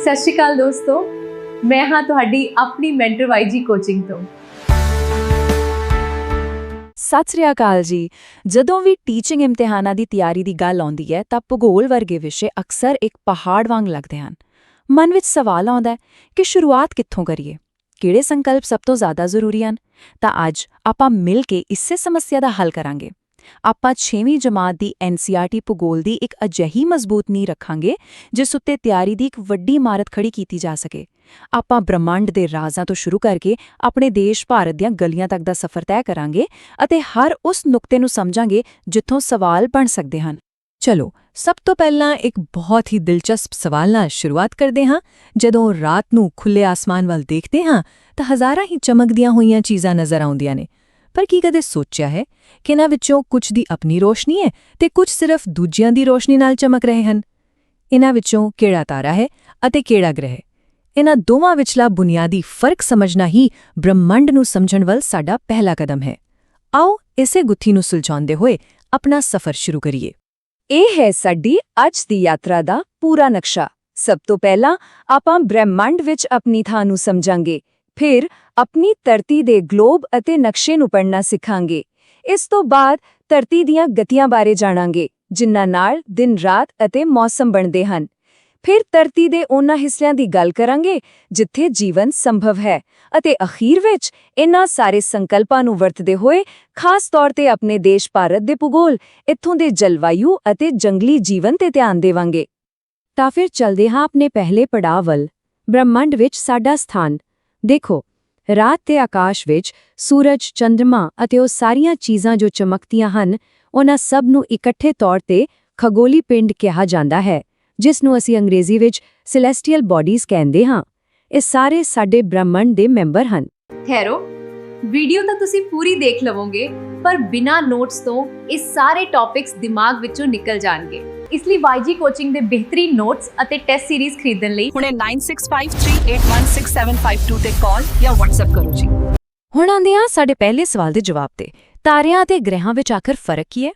ਸਤਿ ਸ਼੍ਰੀ ਅਕਾਲ ਦੋਸਤੋ, ਮੈਂ ਹਾਂ ਤੁਹਾਡੀ ਆਪਣੀ ਮੈਂਟਰ ਵਾਈਜੀ ਕੋਚਿੰਗ ਤੋਂ। ਸਤਿ ਸ੍ਰੀ ਅਕਾਲ ਜੀ। ਜਦੋਂ ਵੀ ਟੀਚਿੰਗ ਇਮਤਿਹਾਨਾਂ ਦੀ ਤਿਆਰੀ ਦੀ ਗੱਲ ਆਉਂਦੀ ਹੈ ਤਾਂ ਭੂਗੋਲ ਵਰਗੇ ਵਿਸ਼ੇ ਅਕਸਰ ਇੱਕ ਪਹਾੜ ਵਾਂਗ ਲੱਗਦੇ ਹਨ। ਮਨ ਵਿੱਚ ਸਵਾਲ ਆਉਂਦਾ ਹੈ ਕਿ ਸ਼ੁਰੂਆਤ ਕਿੱਥੋਂ ਕਰੀਏ, ਕਿਹੜੇ ਸੰਕਲਪ ਸਭ ਤੋਂ ਜ਼ਿਆਦਾ ਜ਼ਰੂਰੀ ਹਨ। ਤਾਂ ਅੱਜ ਆਪਾਂ ਮਿਲ ਕੇ ਇਸੇ ਸਮੱਸਿਆ ਦਾ ਹੱਲ ਕਰਾਂਗੇ। ਆਪਾਂ 6ਵੀਂ ਜਮਾਤ ਦੀ NCERT ਭੂਗੋਲ ਦੀ ਇੱਕ ਅਜਿਹੀ ਮਜ਼ਬੂਤ ਨੀਂਹ ਰੱਖਾਂਗੇ ਜਿਸ ਉੱਤੇ ਤਿਆਰੀ ਦੀ ਇੱਕ ਵੱਡੀ ਇਮਾਰਤ ਖੜੀ ਕੀਤੀ ਜਾ ਸਕੇ। ਆਪਾਂ ਬ੍ਰਹਿਮੰਡ ਦੇ ਰਾਜ਼ਾਂ ਤੋਂ ਸ਼ੁਰੂ ਕਰਕੇ ਆਪਣੇ ਦੇਸ਼ ਭਾਰਤ ਦੀਆਂ ਗਲੀਆਂ ਤੱਕ ਦਾ ਸਫ਼ਰ ਤੈਅ ਕਰਾਂਗੇ ਅਤੇ ਹਰ ਉਸ ਨੁਕਤੇ ਨੂੰ ਸਮਝਾਂਗੇ ਜਿੱਥੋਂ ਸਵਾਲ ਬਣ ਸਕਦੇ ਹਨ। ਚਲੋ, ਸਭ ਤੋਂ ਪਹਿਲਾਂ ਇੱਕ ਬਹੁਤ ਹੀ ਦਿਲਚਸਪ ਸਵਾਲ ਨਾਲ ਸ਼ੁਰੂਆਤ ਕਰਦੇ ਹਾਂ। ਜਦੋਂ ਰਾਤ ਨੂੰ ਖੁੱਲ੍ਹੇ ਆਸਮਾਨ ਵੱਲ ਦੇਖਦੇ ਹਾਂ ਤਾਂ ਹਜ਼ਾਰਾਂ ਹੀ ਚਮਕਦੀਆਂ ਹੋਈਆਂ ਚੀਜ਼ਾਂ ਨਜ਼ਰ ਆਉਂਦੀਆਂ ਨੇ। ਪਰ ਕੀ ਕਦੇ ਸੋਚਿਆ ਹੈ ਕਿ ਇਹਨਾਂ ਵਿੱਚੋਂ ਕੁਝ ਦੀ ਆਪਣੀ ਰੋਸ਼ਨੀ ਹੈ ਤੇ ਕੁਝ ਸਿਰਫ ਦੂਜਿਆਂ ਦੀ ਰੋਸ਼ਨੀ ਨਾਲ ਚਮਕ ਰਹੇ ਹਨ? ਇਹਨਾਂ ਵਿੱਚੋਂ ਕਿਹੜਾ ਤਾਰਾ ਹੈ ਅਤੇ ਕਿਹੜਾ ਗ੍ਰਹਿ? ਇਹਨਾਂ ਦੋਵਾਂ ਵਿਚਲਾ ਬੁਨਿਆਦੀ ਫਰਕ ਸਮਝਣਾ ਹੀ ਬ੍ਰਹਿਮੰਡ ਨੂੰ ਸਮਝਣ ਵੱਲ ਸਾਡਾ ਪਹਿਲਾ ਕਦਮ ਹੈ। ਆਓ ਇਸੇ ਗੁੱਥੀ ਨੂੰ ਸੁਲਝਾਉਂਦੇ ਹੋਏ ਆਪਣਾ ਸਫ਼ਰ ਸ਼ੁਰੂ ਕਰੀਏ। ਇਹ ਹੈ ਸਾਡੀ ਅੱਜ ਦੀ ਯਾਤਰਾ ਦਾ ਪੂਰਾ ਨਕਸ਼ਾ। ਸਭ ਤੋਂ ਪਹਿਲਾਂ ਆਪਾਂ ਬ੍ਰਹਿਮੰਡ ਵਿੱਚ ਆਪਣੀ ਥਾਂ ਨੂੰ ਸਮਝਾਂਗੇ, ਫਿਰ ਆਪਣੀ ਧਰਤੀ ਦੇ ਗਲੋਬ ਅਤੇ ਨਕਸ਼ੇ ਨੂੰ ਪੜ੍ਹਨਾ ਸਿੱਖਾਂਗੇ। ਇਸ ਤੋਂ ਬਾਅਦ ਧਰਤੀ ਦੀਆਂ ਗਤੀਆਂ ਬਾਰੇ ਜਾਣਾਂਗੇ ਜਿਨ੍ਹਾਂ ਨਾਲ ਦਿਨ-ਰਾਤ ਅਤੇ ਮੌਸਮ ਬਣਦੇ ਹਨ। ਫਿਰ ਧਰਤੀ ਦੇ ਉਹਨਾਂ ਹਿੱਸਿਆਂ ਦੀ ਗੱਲ ਕਰਾਂਗੇ ਜਿੱਥੇ ਜੀਵਨ ਸੰਭਵ ਹੈ ਅਤੇ ਅਖੀਰ ਵਿੱਚ ਇਨ੍ਹਾਂ ਸਾਰੇ ਸੰਕਲਪਾਂ ਨੂੰ ਵਰਤਦੇ ਹੋਏ ਖਾਸ ਤੌਰ ਤੇ ਆਪਣੇ ਦੇਸ਼ ਭਾਰਤ ਦੇ ਭੂਗੋਲ, ਇੱਥੋਂ ਦੇ ਜਲਵਾਯੂ ਅਤੇ ਜੰਗਲੀ ਜੀਵਨ ਤੇ ਧਿਆਨ ਦੇਵਾਂਗੇ। ਤਾਂ ਫਿਰ ਚੱਲਦੇ ਹਾਂ ਆਪਣੇ ਪਹਿਲੇ ਪੜਾਅ ਵੱਲ, ਬ੍ਰਹਿਮੰਡ ਵਿੱਚ ਸਾਡਾ ਸਥਾਨ। ਦੇਖੋ, ਰਾਤ ਦੇ ਆਕਾਸ਼ ਵਿੱਚ ਸੂਰਜ, ਚੰਦਰਮਾ ਅਤੇ ਉਹ ਸਾਰੀਆਂ ਚੀਜ਼ਾਂ ਜੋ ਚਮਕਦੀਆਂ ਹਨ, ਉਹਨਾਂ ਸਭ ਨੂੰ ਇਕੱਠੇ ਤੌਰ ਤੇ ਖਗੋਲੀ ਪਿੰਡ ਕਿਹਾ ਜਾਂਦਾ ਹੈ, ਜਿਸ ਨੂੰ ਅਸੀਂ ਅੰਗਰੇਜ਼ੀ ਵਿੱਚ ਸੈਲੈਸਟੀਅਲ ਬਾਡੀਜ਼ ਕਹਿੰਦੇ ਹਾਂ। ਇਹ ਸਾਰੇ ਸਾਡੇ ਬ੍ਰਹਿਮੰਡ ਦੇ ਮੈਂਬਰ ਹਨ। ਠਹਿਰੋ, ਵੀਡੀਓ ਤਾਂ ਤੁਸੀਂ ਪੂਰੀ ਦੇਖ ਲਵੋਗੇ, ਪਰ ਬਿਨਾਂ ਨੋਟਸ ਤੋਂ ਇਹ ਸਾਰੇ ਟੌਪਿਕਸ ਦਿਮਾਗ ਵਿੱਚੋਂ ਨਿਕਲ ਜਾਣਗੇ। ਇਸ ਲਈ ਵਾਈਜੀ ਕੋਚਿੰਗ ਦੇ ਬਿਹਤਰੀਨ ਨੋਟਸ ਅਤੇ ਟੈਸਟ ਸੀਰੀਜ਼ ਖਰੀਦਣ ਲਈ ਹੁਣੇ 9653816752 ਤੇ ਕਾਲ ਜਾਂ WhatsApp ਕਰੋ ਜੀ। ਹੁਣ ਆਉਂਦੇ ਹਾਂ ਸਾਡੇ ਪਹਿਲੇ ਸਵਾਲ ਦੇ ਜਵਾਬ ਤੇ। ਤਾਰਿਆਂ ਅਤੇ ਗ੍ਰਹਿਾਂ ਵਿੱਚ ਆਖਰ ਫਰਕ ਕੀ ਹੈ?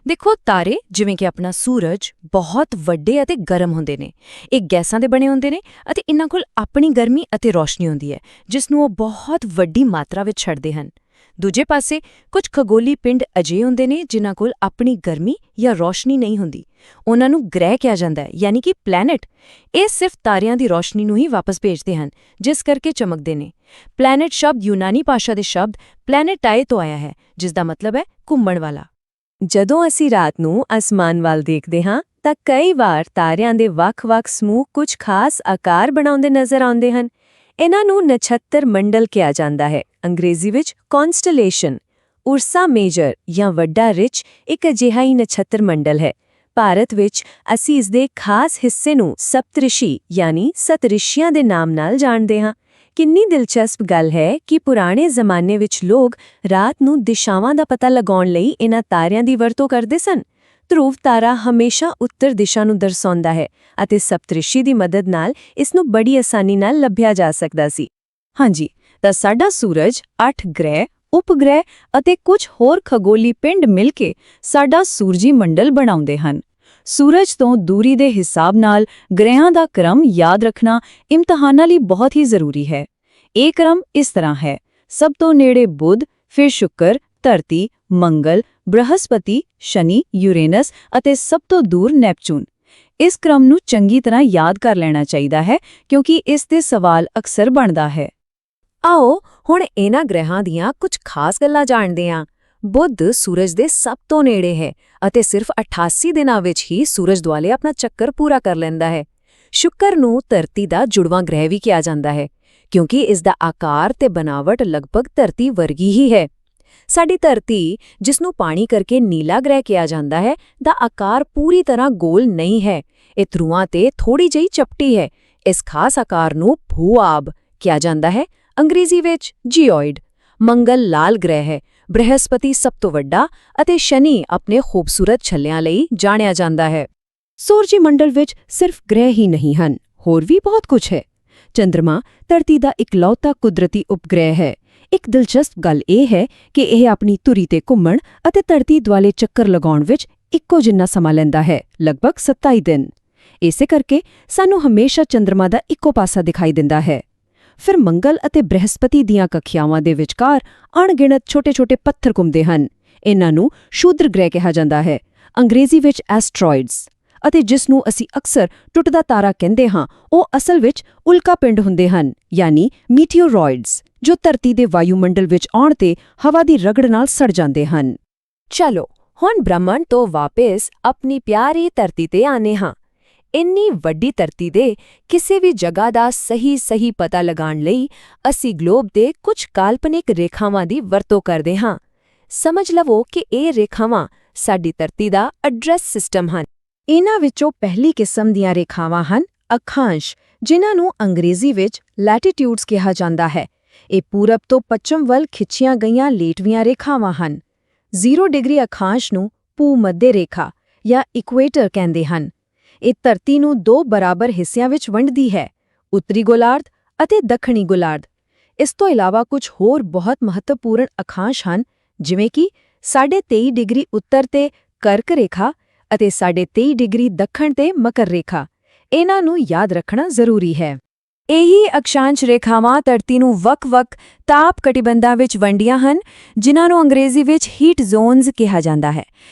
ਦੇਖੋ, ਤਾਰੇ ਜਿਵੇਂ ਕਿ ਆਪਣਾ ਸੂਰਜ ਬਹੁਤ ਵੱਡੇ ਅਤੇ ਗਰਮ ਹੁੰਦੇ ਨੇ। ਇਹ ਗੈਸਾਂ ਦੇ ਬਣੇ ਹੁੰਦੇ ਨੇ ਅਤੇ ਇਹਨਾਂ ਕੋਲ ਆਪਣੀ ਗਰਮੀ ਅਤੇ ਰੋਸ਼ਨੀ ਹੁੰਦੀ ਹੈ ਜਿਸ ਨੂੰ ਉਹ ਬਹੁਤ ਵੱਡੀ ਮਾਤਰਾ ਵਿੱਚ ਛੱਡਦੇ ਹਨ। ਦੂਜੇ ਪਾਸੇ ਕੁਝ ਖਗੋਲੀ ਪਿੰਡ ਅਜਿਹੇ ਹੁੰਦੇ ਨੇ ਜਿਨ੍ਹਾਂ ਕੋਲ ਆਪਣੀ ਗਰਮੀ ਜਾਂ ਰੋਸ਼ਨੀ ਨਹੀਂ ਹੁੰਦੀ। ਉਹਨਾਂ ਨੂੰ ਗ੍ਰਹਿ ਕਿਹਾ ਜਾਂਦਾ ਹੈ, ਯਾਨੀ ਕਿ ਪਲੈਨਟ। ਇਹ ਸਿਰਫ ਤਾਰਿਆਂ ਦੀ ਰੋਸ਼ਨੀ ਨੂੰ ਹੀ ਵਾਪਸ ਭੇਜਦੇ ਹਨ, ਜਿਸ ਕਰਕੇ ਚਮਕਦੇ ਨੇ। ਪਲੈਨਟ ਸ਼ਬਦ ਯੂਨਾਨੀ ਭਾਸ਼ਾ ਦੇ ਸ਼ਬਦ ਪਲੈਨੇਟਾਏ ਤੋਂ ਆਇਆ ਹੈ, ਜਿਸ ਦਾ ਮਤਲਬ ਹੈ ਘੁੰਮਣ ਵਾਲਾ। ਜਦੋਂ ਅਸੀਂ ਰਾਤ ਨੂੰ ਅਸਮਾਨ ਵੱਲ ਦੇਖਦੇ ਹਾਂ ਤਾਂ ਕਈ ਵਾਰ ਤਾਰਿਆਂ ਦੇ ਵੱਖ-ਵੱਖ ਸਮੂਹ ਕੁਝ ਖਾਸ ਆਕਾਰ ਬਣਾਉਂਦੇ ਨਜ਼ਰ ਆਉਂਦੇ ਹਨ। ਇਹਨਾਂ ਨੂੰ ਨਛੱਤਰ ਮੰਡਲ ਕਿਹਾ ਜਾਂਦਾ ਹੈ, ਅੰਗਰੇਜ਼ੀ ਵਿੱਚ ਕੌਨਸਟੇਲੇਸ਼ਨ। ਉਰਸਾ ਮੇਜਰ ਜਾਂ ਵੱਡਾ ਰਿੱਛ ਇੱਕ ਅਜਿਹਾ ਹੀ ਨਛੱਤਰ ਮੰਡਲ ਹੈ। ਭਾਰਤ ਵਿੱਚ ਅਸੀਂ ਇਸ ਦੇ ਖਾਸ ਹਿੱਸੇ ਨੂੰ ਸਪਤਰਿਸ਼ੀ ਯਾਨੀ ਸਤਰਿਸ਼ੀਆਂ ਦੇ ਨਾਮ ਨਾਲ ਜਾਣਦੇ ਹਾਂ। ਕਿੰਨੀ ਦਿਲਚਸਪ ਗੱਲ ਹੈ ਕਿ ਪੁਰਾਣੇ ਜ਼ਮਾਨੇ ਵਿੱਚ ਲੋਕ ਰਾਤ ਨੂੰ ਦਿਸ਼ਾਵਾਂ ਦਾ ਪਤਾ ਲਗਾਉਣ ਲਈ ਇਹਨਾਂ ਤਾਰਿਆਂ ਦੀ ਵਰਤੋਂ ਕਰਦੇ ਸਨ। ਧਰੁਵ ਤਾਰਾ ਹਮੇਸ਼ਾ ਉੱਤਰ ਦਿਸ਼ਾ ਨੂੰ ਦਰਸਾਉਂਦਾ ਹੈ ਅਤੇ ਸਪਤਰਿਸ਼ੀ ਦੀ ਮਦਦ ਨਾਲ ਇਸ ਨੂੰ ਬੜੀ ਆਸਾਨੀ ਨਾਲ ਲੱਭਿਆ ਜਾ ਸਕਦਾ ਸੀ। ਹਾਂਜੀ, ਤਾਂ ਸਾਡਾ ਸੂਰਜ 8 ਗ੍ਰਹਿ, ਉਪਗ੍ਰਹਿ ਅਤੇ ਕੁਝ ਹੋਰ ਖਗੋਲੀ ਪਿੰਡ ਮਿਲ ਕੇ ਸਾਡਾ ਸੂਰਜੀ ਮੰਡਲ ਬਣਾਉਂਦੇ ਹਨ। ਸੂਰਜ ਤੋਂ ਦੂਰੀ ਦੇ ਹਿਸਾਬ ਨਾਲ ਗ੍ਰਹਿਾਂ ਦਾ ਕ੍ਰਮ ਯਾਦ ਰੱਖਣਾ ਇਮਤਿਹਾਨਾਂ ਲਈ ਬਹੁਤ ਹੀ ਜ਼ਰੂਰੀ ਹੈ। ਇਹ ਕ੍ਰਮ ਇਸ ਤਰ੍ਹਾਂ ਹੈ: ਸਭ ਤੋਂ ਨੇੜੇ ਬੁੱਧ, ਫਿਰ ਸ਼ੁੱਕਰ, ਧਰਤੀ, ਮੰਗਲ, ਬ੍ਰਹਸਪਤੀ, ਸ਼ਨੀ, ਯੂਰੇਨਸ ਅਤੇ ਸਭ ਤੋਂ ਦੂਰ ਨੈਪਚੂਨ। ਇਸ ਕ੍ਰਮ ਨੂੰ ਚੰਗੀ ਤਰ੍ਹਾਂ ਯਾਦ ਕਰ ਲੈਣਾ ਚਾਹੀਦਾ ਹੈ ਕਿਉਂਕਿ ਇਸ ਤੇ ਸਵਾਲ ਅਕਸਰ ਬਣਦਾ ਹੈ। ਆਓ ਹੁਣ ਇਹਨਾਂ ਗ੍ਰਹਿਾਂ ਦੀਆਂ ਕੁਝ ਖਾਸ ਗੱਲਾਂ ਜਾਣਦੇ ਹਾਂ। ਬੁੱਧ ਸੂਰਜ ਦੇ ਸਭ ਤੋਂ ਨੇੜੇ ਹੈ ਅਤੇ ਸਿਰਫ 88 ਦਿਨਾਂ ਵਿੱਚ ਹੀ ਸੂਰਜ ਦੁਆਲੇ ਆਪਣਾ ਚੱਕਰ ਪੂਰਾ ਕਰ ਲੈਂਦਾ ਹੈ। ਸ਼ੁੱਕਰ ਨੂੰ ਧਰਤੀ ਦਾ ਜੁੜਵਾਂ ਗ੍ਰਹਿ ਵੀ ਕਿਹਾ ਜਾਂਦਾ ਹੈ ਕਿਉਂਕਿ ਇਸ ਦਾ ਆਕਾਰ ਤੇ ਬਨਾਵਟ ਲਗਭਗ ਧਰਤੀ ਵਰਗੀ ਹੀ ਹੈ। ਸਾਡੀ ਧਰਤੀ, ਜਿਸ ਨੂੰ ਪਾਣੀ ਕਰਕੇ ਨੀਲਾ ਗ੍ਰਹਿ ਕਿਹਾ ਜਾਂਦਾ ਹੈ, ਦਾ ਆਕਾਰ ਪੂਰੀ ਤਰ੍ਹਾਂ ਗੋਲ ਨਹੀਂ ਹੈ। ਇਹ ਧਰੁਆਂ ਤੇ ਥੋੜੀ ਜਿਹੀ ਚਪਟੀ ਹੈ। ਇਸ ਖਾਸ ਆਕਾਰ ਨੂੰ ਭੂ-ਆਬ ਕਿਹਾ ਜਾਂਦਾ ਹੈ, ਅੰਗਰੇਜ਼ੀ ਵਿੱਚ ਜੀਓਇਡ। ਮੰਗਲ ਲਾਲ ਗ੍ਰਹਿ ਹੈ। ਬ੍ਰਹਸਪਤੀ ਸਭ ਤੋਂ ਵੱਡਾ ਅਤੇ ਸ਼ਨੀ ਆਪਣੇ ਖੂਬਸੂਰਤ ਛੱਲਿਆਂ ਲਈ ਜਾਣਿਆ ਜਾਂਦਾ ਹੈ। ਸੂਰਜੀ ਮੰਡਲ ਵਿੱਚ ਸਿਰਫ ਗ੍ਰਹਿ ਹੀ ਨਹੀਂ ਹਨ, ਹੋਰ ਵੀ ਬਹੁਤ ਕੁਝ ਹੈ। ਚੰਦਰਮਾ ਧਰਤੀ ਦਾ ਇਕਲੌਤਾ ਕੁਦਰਤੀ ਉਪਗ੍ਰਹਿ ਹੈ। ਇੱਕ ਦਿਲਚਸਪ ਗੱਲ ਇਹ ਹੈ ਕਿ ਇਹ ਆਪਣੀ ਧੁਰੀ ਤੇ ਘੁੰਮਣ ਅਤੇ ਧਰਤੀ ਦੁਆਲੇ ਚੱਕਰ ਲਗਾਉਣ ਵਿੱਚ ਇੱਕੋ ਜਿੰਨਾ ਸਮਾਂ ਲੈਂਦਾ ਹੈ, ਲਗਭਗ 27 ਦਿਨ। ਇਸੇ ਕਰਕੇ ਸਾਨੂੰ ਹਮੇਸ਼ਾ ਚੰਦਰਮਾ ਦਾ ਇੱਕੋ ਪਾਸਾ ਦਿਖਾਈ ਦਿੰਦਾ ਹੈ। ਫਿਰ ਮੰਗਲ ਅਤੇ ਬ੍ਰਹਿਸਪਤੀ ਦੀਆਂ ਕਖਿਆਵਾਂ ਦੇ ਵਿਚਕਾਰ ਅਣਗਿਣਤ ਛੋਟੇ-ਛੋਟੇ ਪੱਥਰ ਘੁੰਮਦੇ ਹਨ। ਇਹਨਾਂ ਨੂੰ ਸ਼ੂਦਰ ਗ੍ਰਹਿ ਕਿਹਾ ਜਾਂਦਾ ਹੈ, ਅੰਗਰੇਜ਼ੀ ਵਿੱਚ ਐਸਟਰੋਇਡਸ, ਅਤੇ ਜਿਸ ਨੂੰ ਅਸੀਂ ਅਕਸਰ ਟੁੱਟਦਾ ਤਾਰਾ ਕਹਿੰਦੇ ਹਾਂ, ਉਹ ਅਸਲ ਵਿੱਚ ਉਲਕਾ ਪਿੰਡ ਹੁੰਦੇ ਹਨ, ਯਾਨੀ ਮੀਟੀਓਰੋਇਡਸ, ਜੋ ਧਰਤੀ ਦੇ ਵਾਯੂਮੰਡਲ ਵਿੱਚ ਆਉਣ ਤੇ ਹਵਾ ਦੀ ਰਗੜ ਨਾਲ ਸੜ ਜਾਂਦੇ ਹਨ। ਚਲੋ ਹੁਣ ਬ੍ਰਹਮੰਡ ਤੋਂ ਵਾਪਸ ਆਪਣੀ ਪਿਆਰੀ ਧਰਤੀ ਤੇ ਆਨੇ ਹਾਂ। ਇੰਨੀ ਵੱਡੀ ਧਰਤੀ ਦੇ ਕਿਸੇ ਵੀ ਜਗ੍ਹਾ ਦਾ ਸਹੀ ਪਤਾ ਲਗਾਉਣ ਲਈ ਅਸੀਂ ਗਲੋਬ ਦੇ ਕੁਝ ਕਾਲਪਨਿਕ ਰੇਖਾਵਾਂ ਦੀ ਵਰਤੋਂ ਕਰਦੇ ਹਾਂ। ਸਮਝ ਲਵੋ ਕਿ ਇਹ ਰੇਖਾਵਾਂ ਸਾਡੀ ਧਰਤੀ ਦਾ ਐਡਰੈਸ ਸਿਸਟਮ ਹਨ। ਇਹਨਾਂ ਵਿੱਚੋਂ ਪਹਿਲੀ ਕਿਸਮ ਦੀਆਂ ਰੇਖਾਵਾਂ ਹਨ ਅਖਾਂਸ਼, ਜਿਨ੍ਹਾਂ ਨੂੰ ਅੰਗਰੇਜ਼ੀ ਵਿੱਚ ਲੈਟੀਟਿਊਡਸ ਕਿਹਾ ਜਾਂਦਾ ਹੈ। ਇਹ ਪੂਰਬ ਤੋਂ ਪੱਛਮ ਵੱਲ ਖਿੱਚੀਆਂ ਗਈਆਂ ਲੇਟਵੀਆਂ ਰੇਖਾਵਾਂ ਹਨ। 0 ਡਿਗਰੀ ਅਖਾਂਸ਼ ਨੂੰ ਭੂ-ਮੱਧ ਰੇਖਾ ਜਾਂ ਇਕੁਏਟਰ ਕਹਿੰਦੇ ਹਨ। ਇਹ ਧਰਤੀ ਨੂੰ 2 ਬਰਾਬਰ ਹਿੱਸਿਆਂ ਵਿੱਚ ਵੰਡਦੀ ਹੈ, ਉੱਤਰੀ ਗੋਲਾਰਧ ਅਤੇ ਦੱਖਣੀ ਗੋਲਾਰਧ। ਇਸ ਤੋਂ ਇਲਾਵਾ ਕੁਝ ਹੋਰ ਬਹੁਤ ਮਹੱਤਵਪੂਰਨ ਅਖਾਂਸ਼ ਹਨ, ਜਿਵੇਂ ਕਿ 23.5 ਡਿਗਰੀ ਉੱਤਰ ਤੇ ਕਰਕ ਰੇਖਾ ਅਤੇ 23.5 ਡਿਗਰੀ ਦੱਖਣ ਤੇ ਮਕਰ ਰੇਖਾ। ਇਹਨਾਂ ਨੂੰ ਯਾਦ ਰੱਖਣਾ ਜ਼ਰੂਰੀ ਹੈ। ਇਹੀ ਅਕਸ਼ਾਂਸ਼ ਰੇਖਾਵਾਂ ਧਰਤੀ ਨੂੰ ਵੱਖ-ਵੱਖ ਤਾਪ ਕਟਿਬੰਧਾਂ ਵਿੱਚ ਵੰਡੀਆਂ ਹਨ, ਜਿਨ੍ਹਾਂ ਨੂੰ ਅੰਗਰੇਜ਼ੀ ਵਿੱਚ ਹੀਟ ਜ਼ੋਨਸ ਕਿਹਾ ਜਾਂਦਾ ਹੈ।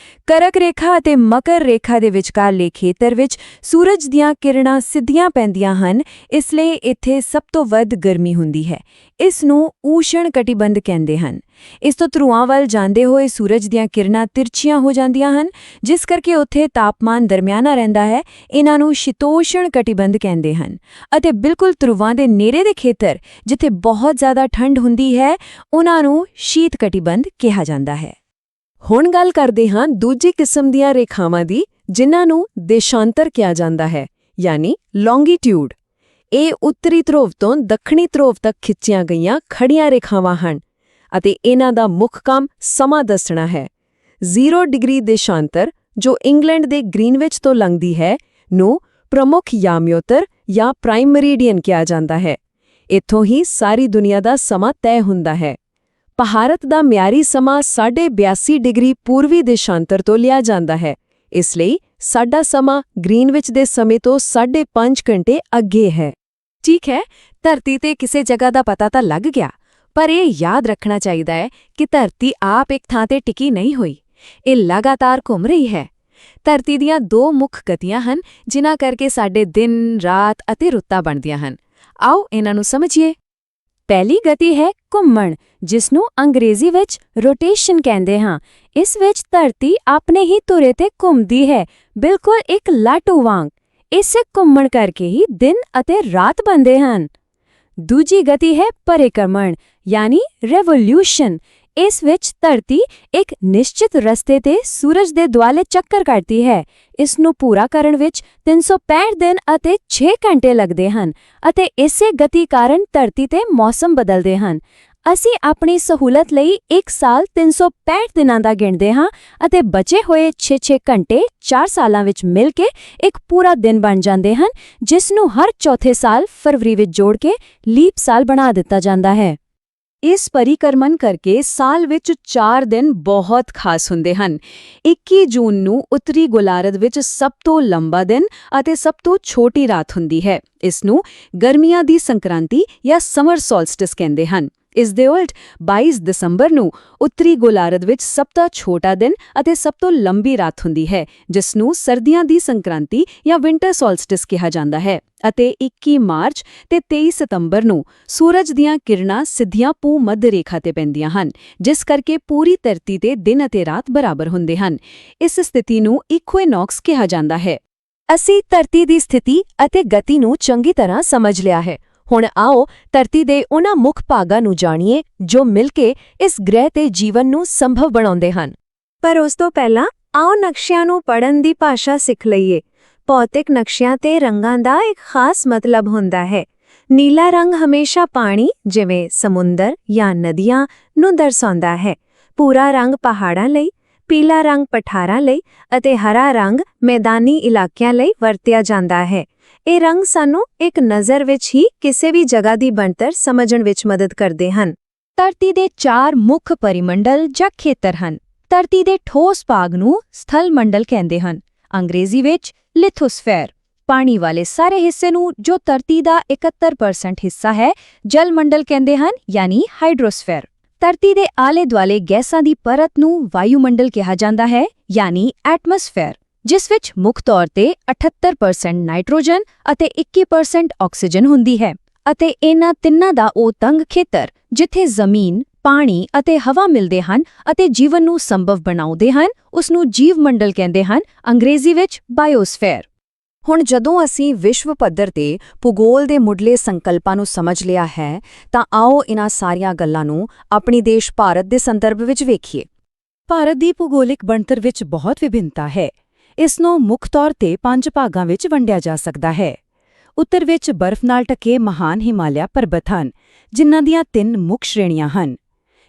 ਕਰਕ ਰੇਖਾ ਅਤੇ ਮਕਰ ਰੇਖਾ ਦੇ ਵਿਚਕਾਰਲੇ ਖੇਤਰ ਵਿੱਚ ਸੂਰਜ ਦੀਆਂ ਕਿਰਨਾਂ ਸਿੱਧੀਆਂ ਪੈਂਦੀਆਂ ਹਨ, ਇਸ ਲਈ ਇੱਥੇ ਸਭ ਤੋਂ ਵੱਧ ਗਰਮੀ ਹੁੰਦੀ ਹੈ। ਇਸ ਨੂੰ ਊਸ਼ਣ ਕਟਿਬੰਧ ਕਹਿੰਦੇ ਹਨ। ਇਸ ਤੋਂ ਧਰੁਆਂ ਵੱਲ ਜਾਂਦੇ ਹੋਏ ਸੂਰਜ ਦੀਆਂ ਕਿਰਨਾਂ ਤਿਰਛੀਆਂ ਹੋ ਜਾਂਦੀਆਂ ਹਨ, ਜਿਸ ਕਰਕੇ ਉੱਥੇ ਤਾਪਮਾਨ ਦਰਮਿਆਨਾ ਰਹਿੰਦਾ ਹੈ। ਇਹਨਾਂ ਨੂੰ ਸ਼ੀਤੋਸ਼ਣ ਕਟਿਬੰਧ ਕਹਿੰਦੇ ਹਨ। ਅਤੇ ਬਿਲਕੁਲ ਧਰੁਵਾਂ ਦੇ ਨੇੜੇ ਦੇ ਖੇਤਰ, ਜਿੱਥੇ ਬਹੁਤ ਜ਼ਿਆਦਾ ਠੰਡ ਹੁੰਦੀ ਹੈ, ਉਹਨਾਂ ਨੂੰ ਸ਼ੀਤ ਕਟਿਬੰਧ ਕਿਹਾ ਜਾਂਦਾ ਹੈ। ਹੁਣ ਗੱਲ ਕਰਦੇ ਹਾਂ ਦੂਜੀ ਕਿਸਮ ਦੀਆਂ ਰੇਖਾਵਾਂ ਦੀ, ਜਿਨ੍ਹਾਂ ਨੂੰ ਦੇਸ਼ਾਂਤਰ ਕਿਹਾ ਜਾਂਦਾ ਹੈ, ਯਾਨੀ ਲੌਂਗੀਟਿਊਡ। ਇਹ ਉੱਤਰੀ ਧਰੁਵ ਤੋਂ ਦੱਖਣੀ ਧਰੁਵ ਤੱਕ ਖਿੱਚੀਆਂ ਗਈਆਂ ਖੜੀਆਂ ਰੇਖਾਵਾਂ ਹਨ ਅਤੇ ਇਹਨਾਂ ਦਾ ਮੁੱਖ ਕੰਮ ਸਮਾਂ ਦੱਸਣਾ ਹੈ। 0 ਡਿਗਰੀ ਦੇਸ਼ਾਂਤਰ, ਜੋ ਇੰਗਲੈਂਡ ਦੇ ਗ੍ਰੀਨਵਿਚ ਤੋਂ ਲੰਘਦੀ ਹੈ, ਨੂੰ ਪ੍ਰਮੁੱਖ ਯਾਮਯੋਤਰ ਜਾਂ ਪ੍ਰਾਈਮ ਮੈਰੀਡੀਅਨ ਕਿਹਾ ਜਾਂਦਾ ਹੈ। ਇੱਥੋਂ ਹੀ ਸਾਰੀ ਦੁਨੀਆ ਦਾ ਸਮਾਂ ਤੈਅ ਹੁੰਦਾ ਹੈ। ਭਾਰਤ ਦਾ ਮਿਆਰੀ ਸਮਾਂ 82.5 ਡਿਗਰੀ ਪੂਰਬੀ ਦੇਸ਼ਾਂਤਰ ਤੋਂ ਲਿਆ ਜਾਂਦਾ ਹੈ, ਇਸ ਲਈ ਸਾਡਾ ਸਮਾਂ ਗ੍ਰੀਨਵਿਚ ਦੇ ਸਮੇਂ ਤੋਂ 5.5 ਘੰਟੇ ਅੱਗੇ ਹੈ। ਠੀਕ ਹੈ, ਧਰਤੀ ਤੇ ਕਿਸੇ ਜਗ੍ਹਾ ਦਾ ਪਤਾ ਤਾਂ ਲੱਗ ਗਿਆ, ਪਰ ਇਹ ਯਾਦ ਰੱਖਣਾ ਚਾਹੀਦਾ ਹੈ ਕਿ ਧਰਤੀ ਆਪ ਇੱਕ ਥਾਂ ਤੇ ਟਿਕੀ ਨਹੀਂ ਹੋਈ। ਇਹ ਲਗਾਤਾਰ ਘੁੰਮ ਰਹੀ ਹੈ। ਧਰਤੀ ਦੀਆਂ 2 ਮੁੱਖ ਗਤੀਆਂ ਹਨ, ਜਿਨ੍ਹਾਂ ਕਰਕੇ ਸਾਡੇ ਦਿਨ, ਰਾਤ ਅਤੇ ਰੁੱਤਾਂ ਬਣਦੀਆਂ ਹਨ। ਆਓ ਇਹਨਾਂ ਨੂੰ ਸਮਝੀਏ। ਪਹਿਲੀ ਗਤੀ ਹੈ ਘੁੰਮਣ, ਜਿਸ ਨੂੰ ਅੰਗਰੇਜ਼ੀ ਵਿੱਚ ਰੋਟੇਸ਼ਨ ਕਹਿੰਦੇ ਹਾਂ। ਇਸ ਵਿੱਚ ਧਰਤੀ ਆਪਣੇ ਹੀ ਧੁਰੇ ਤੇ ਘੁੰਮਦੀ ਹੈ, ਬਿਲਕੁਲ ਇੱਕ ਲਾਟੂ ਵਾਂਗ। ਇਸੇ ਘੁੰਮਣ ਕਰਕੇ ਹੀ ਦਿਨ ਅਤੇ ਰਾਤ ਬਣਦੇ ਹਨ। ਦੂਜੀ ਗਤੀ ਹੈ ਪਰਿਕਰਮਣ, ਯਾਨੀ ਰੈਵੋਲੂਸ਼ਨ। ਇਸ ਵਿੱਚ ਧਰਤੀ ਇੱਕ ਨਿਸ਼ਚਿਤ ਰਸਤੇ ਤੇ ਸੂਰਜ ਦੇ ਦੁਆਲੇ ਚੱਕਰ ਕੱਟਦੀ ਹੈ। ਇਸ ਨੂੰ ਪੂਰਾ ਕਰਨ ਵਿੱਚ 365 ਦਿਨ ਅਤੇ 6 ਘੰਟੇ ਲੱਗਦੇ ਹਨ ਅਤੇ ਇਸੇ ਗਤੀ ਕਾਰਨ ਧਰਤੀ ਤੇ ਮੌਸਮ ਬਦਲਦੇ ਹਨ। ਅਸੀਂ ਆਪਣੀ ਸਹੂਲਤ ਲਈ ਇੱਕ ਸਾਲ 365 ਦਿਨਾਂ ਦਾ ਗਿਣਦੇ ਹਾਂ ਅਤੇ ਬਚੇ ਹੋਏ 6-6 ਘੰਟੇ 4 ਸਾਲਾਂ ਵਿੱਚ ਮਿਲ ਕੇ ਇੱਕ ਪੂਰਾ ਦਿਨ ਬਣ ਜਾਂਦੇ ਹਨ, ਜਿਸ ਨੂੰ ਹਰ ਚੌਥੇ ਸਾਲ ਫਰਵਰੀ ਵਿੱਚ ਜੋੜ ਕੇ ਲੀਪ ਸਾਲ ਬਣਾ ਦਿੱਤਾ ਜਾਂਦਾ ਹੈ। ਇਸ ਪਰਿਕਰਮਣ ਕਰਕੇ ਸਾਲ ਵਿੱਚ 4 ਦਿਨ ਬਹੁਤ ਖਾਸ ਹੁੰਦੇ ਹਨ। 21 ਜੂਨ ਨੂੰ ਉੱਤਰੀ ਗੋਲਾਰਧ ਵਿੱਚ ਸਭ ਤੋਂ ਲੰਬਾ ਦਿਨ ਅਤੇ ਸਭ ਤੋਂ ਛੋਟੀ ਰਾਤ ਹੁੰਦੀ ਹੈ। ਇਸ ਨੂੰ ਗਰਮੀਆਂ ਦੀ ਸੰਕ੍ਰਾਂਤੀ ਜਾਂ ਸਮਰ ਸੋਲਸਟਿਸ ਕਹਿੰਦੇ ਹਨ। ਇਸ ਦੇ ਉਲਟ 22 ਦਸੰਬਰ ਨੂੰ ਉੱਤਰੀ ਗੋਲਾਰਧ ਵਿੱਚ ਸਭ ਤੋਂ ਛੋਟਾ ਦਿਨ ਅਤੇ ਸਭ ਤੋਂ ਲੰਬੀ ਰਾਤ ਹੁੰਦੀ ਹੈ, ਜਿਸ ਨੂੰ ਸਰਦੀਆਂ ਦੀ ਸੰਕ੍ਰਾਂਤੀ ਜਾਂ ਵਿੰਟਰ ਸੋਲਸਟਿਸ ਕਿਹਾ ਜਾਂਦਾ ਹੈ। ਅਤੇ 21 ਮਾਰਚ ਤੇ 23 ਸਤੰਬਰ ਨੂੰ ਸੂਰਜ ਦੀਆਂ ਕਿਰਨਾਂ ਸਿੱਧੀਆਂ ਭੂ-ਮੱਧ ਰੇਖਾ ਤੇ ਪੈਂਦੀਆਂ ਹਨ, ਜਿਸ ਕਰਕੇ ਪੂਰੀ ਧਰਤੀ ਤੇ ਦਿਨ ਅਤੇ ਰਾਤ ਬਰਾਬਰ ਹੁੰਦੇ ਹਨ। ਇਸ ਸਥਿਤੀ ਨੂੰ ਇਕੁਇਨੌਕਸ ਕਿਹਾ ਜਾਂਦਾ ਹੈ। ਅਸੀਂ ਧਰਤੀ ਦੀ ਸਥਿਤੀ ਅਤੇ ਗਤੀ ਨੂੰ ਚੰਗੀ ਤਰ੍ਹਾਂ ਸਮਝ ਲਿਆ ਹੈ। ਹੁਣ ਆਓ ਧਰਤੀ ਦੇ ਉਹਨਾਂ ਮੁੱਖ ਭਾਗਾਂ ਨੂੰ ਜਾਣੀਏ ਜੋ ਮਿਲ ਕੇ ਇਸ ਗ੍ਰਹਿ ਤੇ ਜੀਵਨ ਨੂੰ ਸੰਭਵ ਬਣਾਉਂਦੇ ਹਨ। ਪਰ ਉਸ ਤੋਂ ਪਹਿਲਾਂ ਆਓ ਨਕਸ਼ਿਆਂ ਨੂੰ ਪੜ੍ਹਨ ਦੀ ਭਾਸ਼ਾ ਸਿੱਖ ਲਈਏ। ਭੌਤਿਕ ਨਕਸ਼ਿਆਂ ਤੇ ਰੰਗਾਂ ਦਾ ਇੱਕ ਖਾਸ ਮਤਲਬ ਹੁੰਦਾ ਹੈ। ਨੀਲਾ ਰੰਗ ਹਮੇਸ਼ਾ ਪਾਣੀ, ਜਿਵੇਂ ਸਮੁੰਦਰ ਜਾਂ ਨਦੀਆਂ, ਨੂੰ ਦਰਸਾਉਂਦਾ ਹੈ। ਭੂਰਾ ਰੰਗ ਪਹਾੜਾਂ ਲਈ, ਪੀਲਾ ਰੰਗ ਪਠਾਰਾਂ ਲਈ ਅਤੇ ਹਰਾ ਰੰਗ ਮੈਦਾਨੀ ਇਲਾਕਿਆਂ ਲਈ ਵਰਤਿਆ ਜਾਂਦਾ ਹੈ। ਇਹ ਰੰਗ ਸਾਨੂੰ ਇੱਕ ਨਜ਼ਰ ਵਿੱਚ ਹੀ ਕਿਸੇ ਵੀ ਜਗ੍ਹਾ ਦੀ ਬਣਤਰ ਸਮਝਣ ਵਿੱਚ ਮਦਦ ਕਰਦੇ ਹਨ। ਧਰਤੀ ਦੇ 4 ਮੁੱਖ ਪਰਿਮੰਡਲ ਜਾਂ ਖੇਤਰ ਹਨ। ਧਰਤੀ ਦੇ ਠੋਸ ਭਾਗ ਨੂੰ ਸਥਲ ਮੰਡਲ ਕਹਿੰਦੇ ਹਨ, ਅੰਗਰੇਜ਼ੀ ਵਿੱਚ ਲਿਥੋਸਫੇਅਰ। ਪਾਣੀ ਵਾਲੇ ਸਾਰੇ ਹਿੱਸੇ ਨੂੰ, ਜੋ ਧਰਤੀ ਦਾ 71% ਹਿੱਸਾ ਹੈ, ਜਲ ਮੰਡਲ ਕਹਿੰਦੇ ਹਨ, ਯਾਨੀ ਹਾਈਡਰੋਸਫੇਅਰ। ਧਰਤੀ ਦੇ ਆਲੇ-ਦੁਆਲੇ ਗੈਸਾਂ ਦੀ ਪਰਤ ਨੂੰ ਵਾਯੂਮੰਡਲ ਕਿਹਾ ਜਾਂਦਾ ਹੈ, ਯਾਨੀ ਐਟਮੋਸਫੇਅਰ, ਜਿਸ ਵਿੱਚ ਮੁੱਖ ਤੌਰ ਤੇ 78% ਨਾਈਟ੍ਰੋਜਨ ਅਤੇ 21% ਆਕਸੀਜਨ ਹੁੰਦੀ ਹੈ। ਅਤੇ ਇਹਨਾਂ ਤਿੰਨਾਂ ਦਾ ਉਹ ਤੰਗ ਖੇਤਰ ਜਿੱਥੇ ਜ਼ਮੀਨ, ਪਾਣੀ ਅਤੇ ਹਵਾ ਮਿਲਦੇ ਹਨ ਅਤੇ ਜੀਵਨ ਨੂੰ ਸੰਭਵ ਬਣਾਉਂਦੇ ਹਨ, ਉਸ ਨੂੰ ਜੀਵ ਮੰਡਲ ਕਹਿੰਦੇ ਹਨ, ਅੰਗਰੇਜ਼ੀ ਵਿੱਚ ਬਾਇਓਸਫੇਅਰ। ਹੁਣ ਜਦੋਂ ਅਸੀਂ ਵਿਸ਼ਵ ਪੱਧਰ ਤੇ ਭੂਗੋਲ ਦੇ ਮੁੱਢਲੇ ਸੰਕਲਪਾਂ ਨੂੰ ਸਮਝ ਲਿਆ ਹੈ, ਤਾਂ ਆਓ ਇਨ੍ਹਾਂ ਸਾਰੀਆਂ ਗੱਲਾਂ ਨੂੰ ਆਪਣੀ ਦੇਸ਼ ਭਾਰਤ ਦੇ ਸੰਦਰਭ ਵਿੱਚ ਵੇਖੀਏ। ਭਾਰਤ ਦੀ ਭੂਗੋਲਿਕ ਬਣਤਰ ਵਿੱਚ ਬਹੁਤ ਵਿਭਿੰਨਤਾ ਹੈ। ਇਸ ਨੂੰ ਮੁੱਖ ਤੌਰ ਤੇ 5 ਭਾਗਾਂ ਵਿੱਚ ਵੰਡਿਆ ਜਾ ਸਕਦਾ ਹੈ। ਉੱਤਰ ਵਿੱਚ ਬਰਫ਼ ਨਾਲ ਢਕੇ ਮਹਾਨ ਹਿਮਾਲਿਆ ਪਰਬਤ ਹਨ, ਜਿਨ੍ਹਾਂ ਦੀਆਂ 3 ਮੁੱਖ ਸ਼੍ਰੇਣੀਆਂ ਹਨ।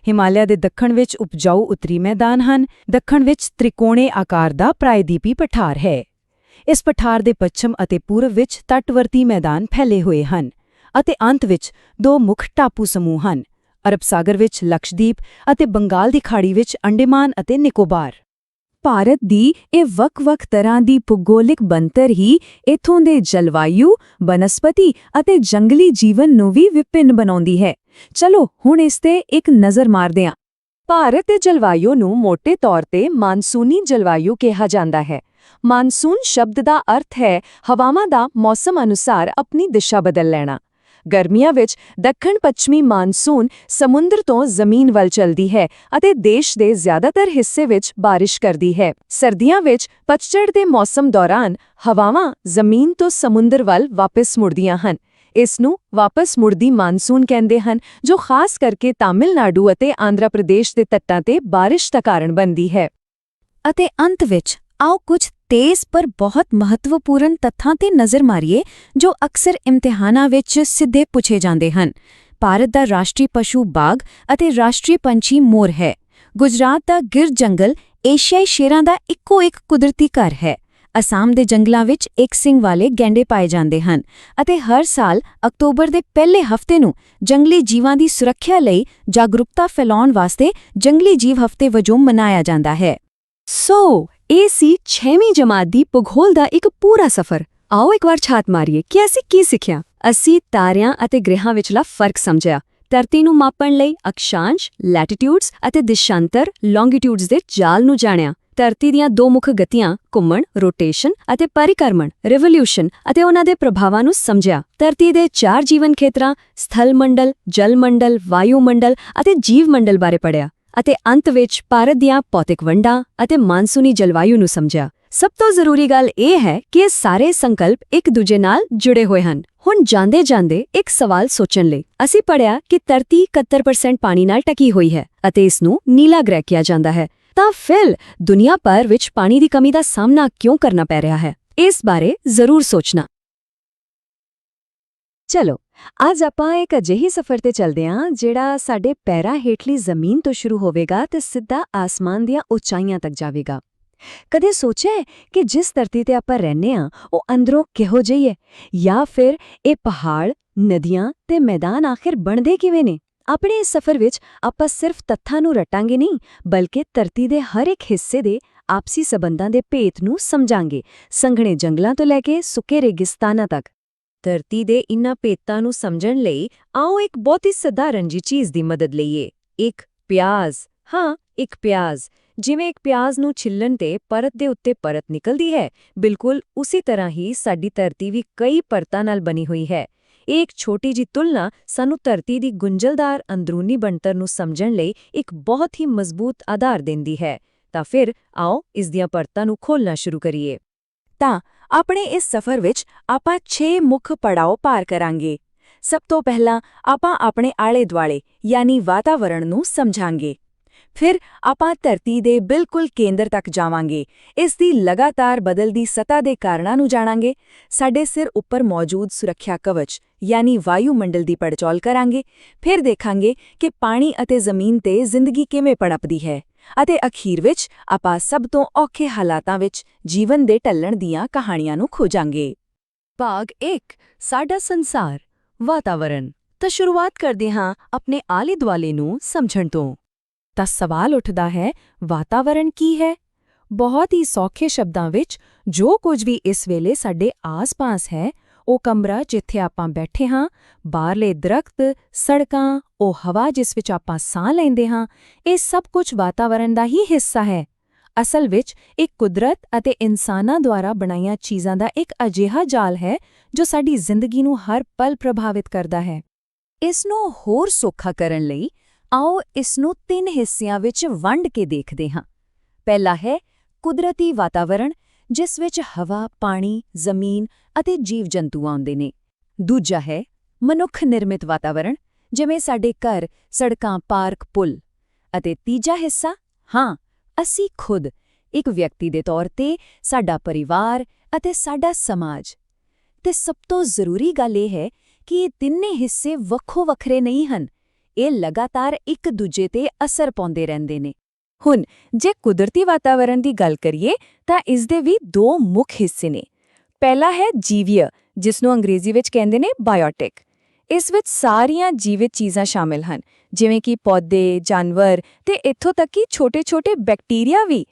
ਹਿਮਾਲਿਆ ਦੇ ਦੱਖਣ ਵਿੱਚ ਉਪਜਾਊ ਉੱਤਰੀ ਮੈਦਾਨ ਹਨ। ਦੱਖਣ ਵਿੱਚ ਤ੍ਰਿਕੋਣੇ ਆਕਾਰ ਦਾ ਪ੍ਰਾਇਦੀਪੀ ਪਠਾਰ ਹੈ। ਇਸ ਪਠਾਰ ਦੇ ਪੱਛਮ ਅਤੇ ਪੂਰਬ ਵਿੱਚ ਤੱਟਵਰਤੀ ਮੈਦਾਨ ਫੈਲੇ ਹੋਏ ਹਨ ਅਤੇ ਅੰਤ ਵਿੱਚ 2 ਮੁੱਖ ਟਾਪੂ ਸਮੂਹ ਹਨ, ਅਰਬ ਸਾਗਰ ਵਿੱਚ ਲਕਸ਼ਦੀਪ ਅਤੇ ਬੰਗਾਲ ਦੀ ਖਾੜੀ ਵਿੱਚ ਅੰਡੇਮਾਨ ਅਤੇ ਨਿਕੋਬਾਰ। ਭਾਰਤ ਦੀ ਇਹ ਵੱਖ-ਵੱਖ ਤਰ੍ਹਾਂ ਦੀ ਭੂਗੋਲਿਕ ਬਣਤਰ ਹੀ ਇੱਥੋਂ ਦੇ ਜਲਵਾਯੂ, ਬਨਸਪਤੀ ਅਤੇ ਜੰਗਲੀ ਜੀਵਨ ਨੂੰ ਵੀ ਵਿਭਿੰਨ ਬਣਾਉਂਦੀ ਹੈ। ਚਲੋ ਹੁਣ ਇਸ ਤੇ ਇੱਕ ਨਜ਼ਰ ਮਾਰਦੇ ਹਾਂ। ਭਾਰਤ ਦੇ ਜਲਵਾਯੂ ਨੂੰ ਮੋਟੇ ਤੌਰ ਤੇ ਮਾਨਸੂਨੀ ਜਲਵਾਯੂ ਕਿਹਾ ਜਾਂਦਾ ਹੈ। ਮਾਨਸੂਨ ਸ਼ਬਦ ਦਾ ਅਰਥ ਹੈ ਹਵਾਵਾਂ ਦਾ ਮੌਸਮ ਅਨੁਸਾਰ ਆਪਣੀ ਦਿਸ਼ਾ ਬਦਲ ਲੈਣਾ। ਗਰਮੀਆਂ ਵਿੱਚ ਦੱਖਣ ਪੱਛਮੀ ਮਾਨਸੂਨ ਸਮੁੰਦਰ ਤੋਂ ਜ਼ਮੀਨ ਵੱਲ ਚਲਦੀ ਹੈ ਅਤੇ ਦੇਸ਼ ਦੇ ਜ਼ਿਆਦਾਤਰ ਹਿੱਸੇ ਵਿੱਚ ਬਾਰਿਸ਼ ਕਰਦੀ ਹੈ। ਸਰਦੀਆਂ ਵਿੱਚ ਪਤਝੜ ਦੇ ਮੌਸਮ ਦੌਰਾਨ ਹਵਾਵਾਂ ਜ਼ਮੀਨ ਤੋਂ ਸਮੁੰਦਰ ਵੱਲ ਵਾਪਸ ਮੁੜਦੀਆਂ ਹਨ। ਇਸ ਨੂੰ ਵਾਪਸ ਮੁੜਦੀ ਮਾਨਸੂਨ ਕਹਿੰਦੇ ਹਨ, ਜੋ ਖਾਸ ਕਰਕੇ ਤਾਮਿਲਨਾਡੂ ਅਤੇ ਆਂਧਰਾ ਪ੍ਰਦੇਸ਼ ਦੇ ਤੱਟਾਂ ਤੇ ਬਾਰਿਸ਼ ਦਾ ਕਾਰਨ ਬਣਦੀ ਹੈ। ਅਤੇ ਅੰਤ ਵਿੱਚ ਆਓ ਕੁਝ ਤੇਜ਼ ਪਰ ਬਹੁਤ ਮਹੱਤਵਪੂਰਨ ਤੱਥਾਂ ਤੇ ਨਜ਼ਰ ਮਾਰੀਏ, ਜੋ ਅਕਸਰ ਇਮਤਿਹਾਨਾਂ ਵਿੱਚ ਸਿੱਧੇ ਪੁੱਛੇ ਜਾਂਦੇ ਹਨ। ਭਾਰਤ ਦਾ ਰਾਸ਼ਟਰੀ ਪਸ਼ੂ ਬਾਘ ਅਤੇ ਰਾਸ਼ਟਰੀ ਪੰਛੀ ਮੋਰ ਹੈ। ਗੁਜਰਾਤ ਦਾ ਗਿਰ ਜੰਗਲ ਏਸ਼ੀਆਈ ਸ਼ੇਰਾਂ ਦਾ ਇੱਕੋ ਇੱਕ ਕੁਦਰਤੀ ਘਰ ਹੈ। ਅਸਾਮ ਦੇ ਜੰਗਲਾਂ ਵਿੱਚ ਇੱਕ ਸਿੰਗ ਵਾਲੇ ਗੈਂਡੇ ਪਾਏ ਜਾਂਦੇ ਹਨ ਅਤੇ ਹਰ ਸਾਲ ਅਕਤੂਬਰ ਦੇ ਪਹਿਲੇ ਹਫ਼ਤੇ ਨੂੰ ਜੰਗਲੀ ਜੀਵਾਂ ਦੀ ਸੁਰੱਖਿਆ ਲਈ ਜਾਗਰੂਕਤਾ ਫੈਲਾਉਣ ਵਾਸਤੇ ਜੰਗਲੀ ਜੀਵ ਹਫ਼ਤੇ ਵਜੋਂ ਮਨਾਇਆ ਜਾਂਦਾ ਹੈ। ਸੋ ਇਹ ਸੀ 6ਵੀਂ ਜਮਾਤ ਦੀ ਭੂਗੋਲ ਦਾ ਇੱਕ ਪੂਰਾ ਸਫ਼ਰ। ਆਓ ਇੱਕ ਵਾਰ ਛਾਤ ਮਾਰੀਏ ਕਿ ਅਸੀਂ ਕੀ ਸਿੱਖਿਆ। ਅਸੀਂ ਤਾਰਿਆਂ ਅਤੇ ਗ੍ਰਹਿਾਂ ਵਿਚਲਾ ਫਰਕ ਸਮਝਿਆ, ਧਰਤੀ ਨੂੰ ਮਾਪਣ ਲਈ ਅਕਸ਼ਾਂਸ਼, ਲੈਟੀਟਿਊਡਸ ਅਤੇ ਦਿਸ਼ਾਂਤਰ, ਲੌਂਗੀਟਿਊਡਸ ਦੇ ਜਾਲ ਨੂੰ ਜਾਣਿਆ। ਧਰਤੀ ਦੀਆਂ 2 ਮੁੱਖ ਗਤੀਆਂ, ਘੁੰਮਣ, ਰੋਟੇਸ਼ਨ ਅਤੇ ਪਰਿਕਰਮਣ, ਰਿਵੋਲੂਸ਼ਨ ਅਤੇ ਉਹਨਾਂ ਦੇ ਪ੍ਰਭਾਵਾਂ ਨੂੰ ਸਮਝਿਆ। ਧਰਤੀ ਦੇ 4 ਜੀਵਨ ਖੇਤਰਾਂ, ਸਥਲ ਮੰਡਲ, ਜਲ ਮੰਡਲ, ਵਾਯੂ ਮੰਡਲ ਅਤੇ ਜੀਵ ਮੰਡਲ ਬਾਰੇ ਪੜ੍ਹਿਆ। ਅਤੇ ਅੰਤ ਵਿੱਚ ਭਾਰਤ ਦੀਆਂ ਭੌਤਿਕ ਵੰਡਾਂ ਅਤੇ ਮਾਨਸੂਨੀ ਜਲਵਾਯੂ ਨੂੰ ਸਮਝਿਆ। ਸਭ ਤੋਂ ਜ਼ਰੂਰੀ ਗੱਲ ਇਹ ਹੈ ਕਿ ਇਹ ਸਾਰੇ ਸੰਕਲਪ ਇੱਕ ਦੂਜੇ ਨਾਲ ਜੁੜੇ ਹੋਏ ਹਨ। ਹੁਣ ਜਾਂਦੇ-ਜਾਂਦੇ ਇੱਕ ਸਵਾਲ ਸੋਚਣ ਲਈ। ਅਸੀਂ ਪੜ੍ਹਿਆ ਕਿ ਧਰਤੀ 71% ਪਾਣੀ ਨਾਲ ਢਕੀ ਹੋਈ ਹੈ ਅਤੇ ਇਸ ਨੂੰ ਨੀਲਾ ਗ੍ਰਹਿ ਕਿਹਾ ਜਾਂਦਾ ਹੈ। ਤਾਂ ਫਿਰ ਦੁਨੀਆ ਭਰ ਵਿੱਚ ਪਾਣੀ ਦੀ ਕਮੀ ਦਾ ਸਾਹਮਣਾ ਕਿਉਂ ਕਰਨਾ ਪੈ ਰਿਹਾ ਹੈ? ਇਸ ਬਾਰੇ ਜ਼ਰੂਰ ਸੋਚਣਾ। ਚਲੋ ਅੱਜ ਆਪਾਂ ਇੱਕ ਅਜਿਹੀ ਸਫ਼ਰ ਤੇ ਚੱਲਦੇ ਹਾਂ ਜਿਹੜਾ ਸਾਡੇ ਪੈਰਾਂ ਹੇਠਲੀ ਜ਼ਮੀਨ ਤੋਂ ਸ਼ੁਰੂ ਹੋਵੇਗਾ ਤੇ ਸਿੱਧਾ ਆਸਮਾਨ ਦੀਆਂ ਉਚਾਈਆਂ ਤੱਕ ਜਾਵੇਗਾ। ਕਦੇ ਸੋਚਿਆ ਹੈ ਕਿ ਜਿਸ ਧਰਤੀ ਤੇ ਆਪਾਂ ਰਹਿੰਦੇ ਹਾਂ ਉਹ ਅੰਦਰੋਂ ਕਿਹੋ ਜਿਹੀ ਹੈ? ਜਾਂ ਫਿਰ ਇਹ ਪਹਾੜ, ਨਦੀਆਂ ਤੇ ਮੈਦਾਨ ਆਖਿਰ ਬਣਦੇ ਕਿਵੇਂ ਨੇ? ਆਪਣੇ ਇਸ ਸਫ਼ਰ ਵਿੱਚ ਆਪਾਂ ਸਿਰਫ ਤੱਥਾਂ ਨੂੰ ਰਟਾਂਗੇ ਨਹੀਂ, ਬਲਕਿ ਧਰਤੀ ਦੇ ਹਰ ਇੱਕ ਹਿੱਸੇ ਦੇ ਆਪਸੀ ਸਬੰਧਾਂ ਦੇ ਭੇਤ ਨੂੰ ਸਮਝਾਂਗੇ, ਸੰਘਣੇ ਜੰਗਲਾਂ ਤੋਂ ਲੈ ਕੇ ਸੁੱਕੇ ਰੇਗਿਸਤਾਨਾਂ ਤੱਕ। ਧਰਤੀ ਦੇ ਇਨ੍ਹਾਂ ਭੇਤਾਂ ਨੂੰ ਸਮਝਣ ਲਈ ਆਓ ਇੱਕ ਬਹੁਤ ਹੀ ਸਧਾਰਨ ਜਿਹੀ ਚੀਜ਼ ਦੀ ਮਦਦ ਲਈਏ। ਇੱਕ ਪਿਆਜ਼। ਹਾਂ, ਇੱਕ ਪਿਆਜ਼। ਜਿਵੇਂ ਇੱਕ ਪਿਆਜ਼ ਨੂੰ ਛਿੱਲਣ ਤੇ ਪਰਤ ਦੇ ਉੱਤੇ ਪਰਤ ਨਿਕਲਦੀ ਹੈ, ਬਿਲਕੁਲ ਉਸੇ ਤਰ੍ਹਾਂ ਹੀ ਸਾਡੀ ਧਰਤੀ ਵੀ ਕਈ ਪਰਤਾਂ ਨਾਲ ਬਣੀ ਹੋਈ ਹੈ। ਇਹ ਇੱਕ ਛੋਟੀ ਜਿਹੀ ਤੁਲਨਾ ਸਾਨੂੰ ਧਰਤੀ ਦੀ ਗੁੰਝਲਦਾਰ ਅੰਦਰੂਨੀ ਬਣਤਰ ਨੂੰ ਸਮਝਣ ਲਈ ਇੱਕ ਬਹੁਤ ਹੀ ਮਜ਼ਬੂਤ ਆਧਾਰ ਦਿੰਦੀ ਹੈ। ਤਾਂ ਫਿਰ ਆਓ ਇਸ ਦੀਆਂ ਪਰਤਾਂ ਨੂੰ ਖੋਲ੍ਹਣਾ ਸ਼ੁਰੂ ਕਰੀਏ। ਤਾਂ ਆਪਣੇ ਇਸ ਸਫ਼ਰ ਵਿੱਚ ਆਪਾਂ 6 ਮੁੱਖ ਪੜਾਅ ਪਾਰ ਕਰਾਂਗੇ। ਸਭ ਤੋਂ ਪਹਿਲਾਂ ਆਪਾਂ ਆਪਣੇ ਆਲੇ-ਦੁਆਲੇ ਯਾਨੀ ਵਾਤਾਵਰਣ ਨੂੰ ਸਮਝਾਂਗੇ। ਫਿਰ ਆਪਾਂ ਧਰਤੀ ਦੇ ਬਿਲਕੁਲ ਕੇਂਦਰ ਤੱਕ ਜਾਵਾਂਗੇ, ਇਸ ਦੀ ਲਗਾਤਾਰ ਬਦਲਦੀ ਸਤ੍ਹਾ ਦੇ ਕਾਰਨਾਂ ਨੂੰ ਜਾਣਾਂਗੇ। ਸਾਡੇ ਸਿਰ ਉੱਪਰ ਮੌਜੂਦ ਸੁਰੱਖਿਆ ਕਵਚ ਯਾਨੀ ਵਾਯੂਮੰਡਲ ਦੀ ਪੜਚੋਲ ਕਰਾਂਗੇ। ਫਿਰ ਦੇਖਾਂਗੇ ਕਿ ਪਾਣੀ ਅਤੇ ਜ਼ਮੀਨ ਤੇ ਜ਼ਿੰਦਗੀ ਕਿਵੇਂ ਪਣਪਦੀ ਹੈ। ਅਤੇ ਅਖੀਰ ਵਿੱਚ ਆਪਾਂ ਸਭ ਤੋਂ ਔਖੇ ਹਾਲਾਤਾਂ ਵਿੱਚ ਜੀਵਨ ਦੇ ਢਲਣ ਦੀਆਂ ਕਹਾਣੀਆਂ ਨੂੰ ਖੋਜਾਂਗੇ। ਭਾਗ 1, ਸਾਡਾ ਸੰਸਾਰ, ਵਾਤਾਵਰਣ। ਤਾਂ ਸ਼ੁਰੂਆਤ ਕਰਦੇ ਹਾਂ ਆਪਣੇ ਆਲੇ-ਦੁਆਲੇ ਨੂੰ ਸਮਝਣ ਤੋਂ। ਤਾਂ ਸਵਾਲ ਉੱਠਦਾ ਹੈ, ਵਾਤਾਵਰਣ ਕੀ ਹੈ? ਬਹੁਤ ਹੀ ਸੌਖੇ ਸ਼ਬਦਾਂ ਵਿੱਚ ਜੋ ਕੁਝ ਵੀ ਇਸ ਵੇਲੇ ਸਾਡੇ ਆਸ-ਪਾਸ ਹੈ, ਉਹ ਕਮਰਾ ਜਿੱਥੇ ਆਪਾਂ ਬੈਠੇ ਹਾਂ, ਬਾਹਰਲੇ ਦਰਖਤ, ਸੜਕਾਂ, ਉਹ ਹਵਾ ਜਿਸ ਵਿੱਚ ਆਪਾਂ ਸਾਹ ਲੈਂਦੇ ਹਾਂ, ਇਹ ਸਭ ਕੁਝ ਵਾਤਾਵਰਣ ਦਾ ਹੀ ਹਿੱਸਾ ਹੈ। ਅਸਲ ਵਿੱਚ ਇਹ ਕੁਦਰਤ ਅਤੇ ਇਨਸਾਨਾਂ ਦੁਆਰਾ ਬਣਾਈਆਂ ਚੀਜ਼ਾਂ ਦਾ ਇੱਕ ਅਜਿਹਾ ਜਾਲ ਹੈ ਜੋ ਸਾਡੀ ਜ਼ਿੰਦਗੀ ਨੂੰ ਹਰ ਪਲ ਪ੍ਰਭਾਵਿਤ ਕਰਦਾ ਹੈ। ਇਸ ਨੂੰ ਹੋਰ ਸੌਖਾ ਕਰਨ ਲਈ ਆਓ ਇਸ ਨੂੰ 3 ਹਿੱਸਿਆਂ ਵਿੱਚ ਵੰਡ ਕੇ ਦੇਖਦੇ ਹਾਂ। ਪਹਿਲਾ ਹੈ ਕੁਦਰਤੀ ਵਾਤਾਵਰਣ, ਜਿਸ ਵਿੱਚ ਹਵਾ, ਪਾਣੀ, ਜ਼ਮੀਨ ਅਤੇ ਜੀਵ-ਜੰਤੂ ਆਉਂਦੇ ਨੇ। ਦੂਜਾ ਹੈ ਮਨੁੱਖ ਨਿਰਮਿਤ ਵਾਤਾਵਰਣ, ਜਿਵੇਂ ਸਾਡੇ ਘਰ, ਸੜਕਾਂ, ਪਾਰਕ, ਪੁਲ। ਅਤੇ ਤੀਜਾ ਹਿੱਸਾ, ਅਸੀਂ ਖੁਦ, ਇੱਕ ਵਿਅਕਤੀ ਦੇ ਤੌਰ ਤੇ, ਸਾਡਾ ਪਰਿਵਾਰ ਅਤੇ ਸਾਡਾ ਸਮਾਜ। ਤੇ ਸਭ ਤੋਂ ਜ਼ਰੂਰੀ ਗੱਲ ਇਹ ਹੈ ਕਿ ਇਹ ਤਿੰਨੇ ਹਿੱਸੇ ਵੱਖੋ-ਵੱਖਰੇ ਨਹੀਂ ਹਨ, ਇਹ ਲਗਾਤਾਰ ਇੱਕ ਦੂਜੇ ਤੇ ਅਸਰ ਪਾਉਂਦੇ ਰਹਿੰਦੇ ਨੇ। ਹੁਣ ਜੇ ਕੁਦਰਤੀ ਵਾਤਾਵਰਣ ਦੀ ਗੱਲ ਕਰੀਏ ਤਾਂ ਇਸ ਦੇ ਵੀ 2 ਮੁੱਖ ਹਿੱਸੇ ਨੇ। ਪਹਿਲਾ ਹੈ ਜੀਵੀय, ਜਿਸ ਨੂੰ ਅੰਗਰੇਜ਼ੀ ਵਿੱਚ ਕਹਿੰਦੇ ਨੇ ਬਾਇਓਟਿਕ। ਇਸ ਵਿੱਚ ਸਾਰੀਆਂ ਜੀਵਿਤ ਚੀਜ਼ਾਂ ਸ਼ਾਮਿਲ ਹਨ, ਜਿਵੇਂ ਕਿ ਪੌਦੇ, ਜਾਨਵਰ ਤੇ ਇੱਥੋਂ ਤੱਕ ਕਿ ਛੋਟੇ-ਛੋਟੇ ਬੈਕਟੀਰੀਆ ਵੀ।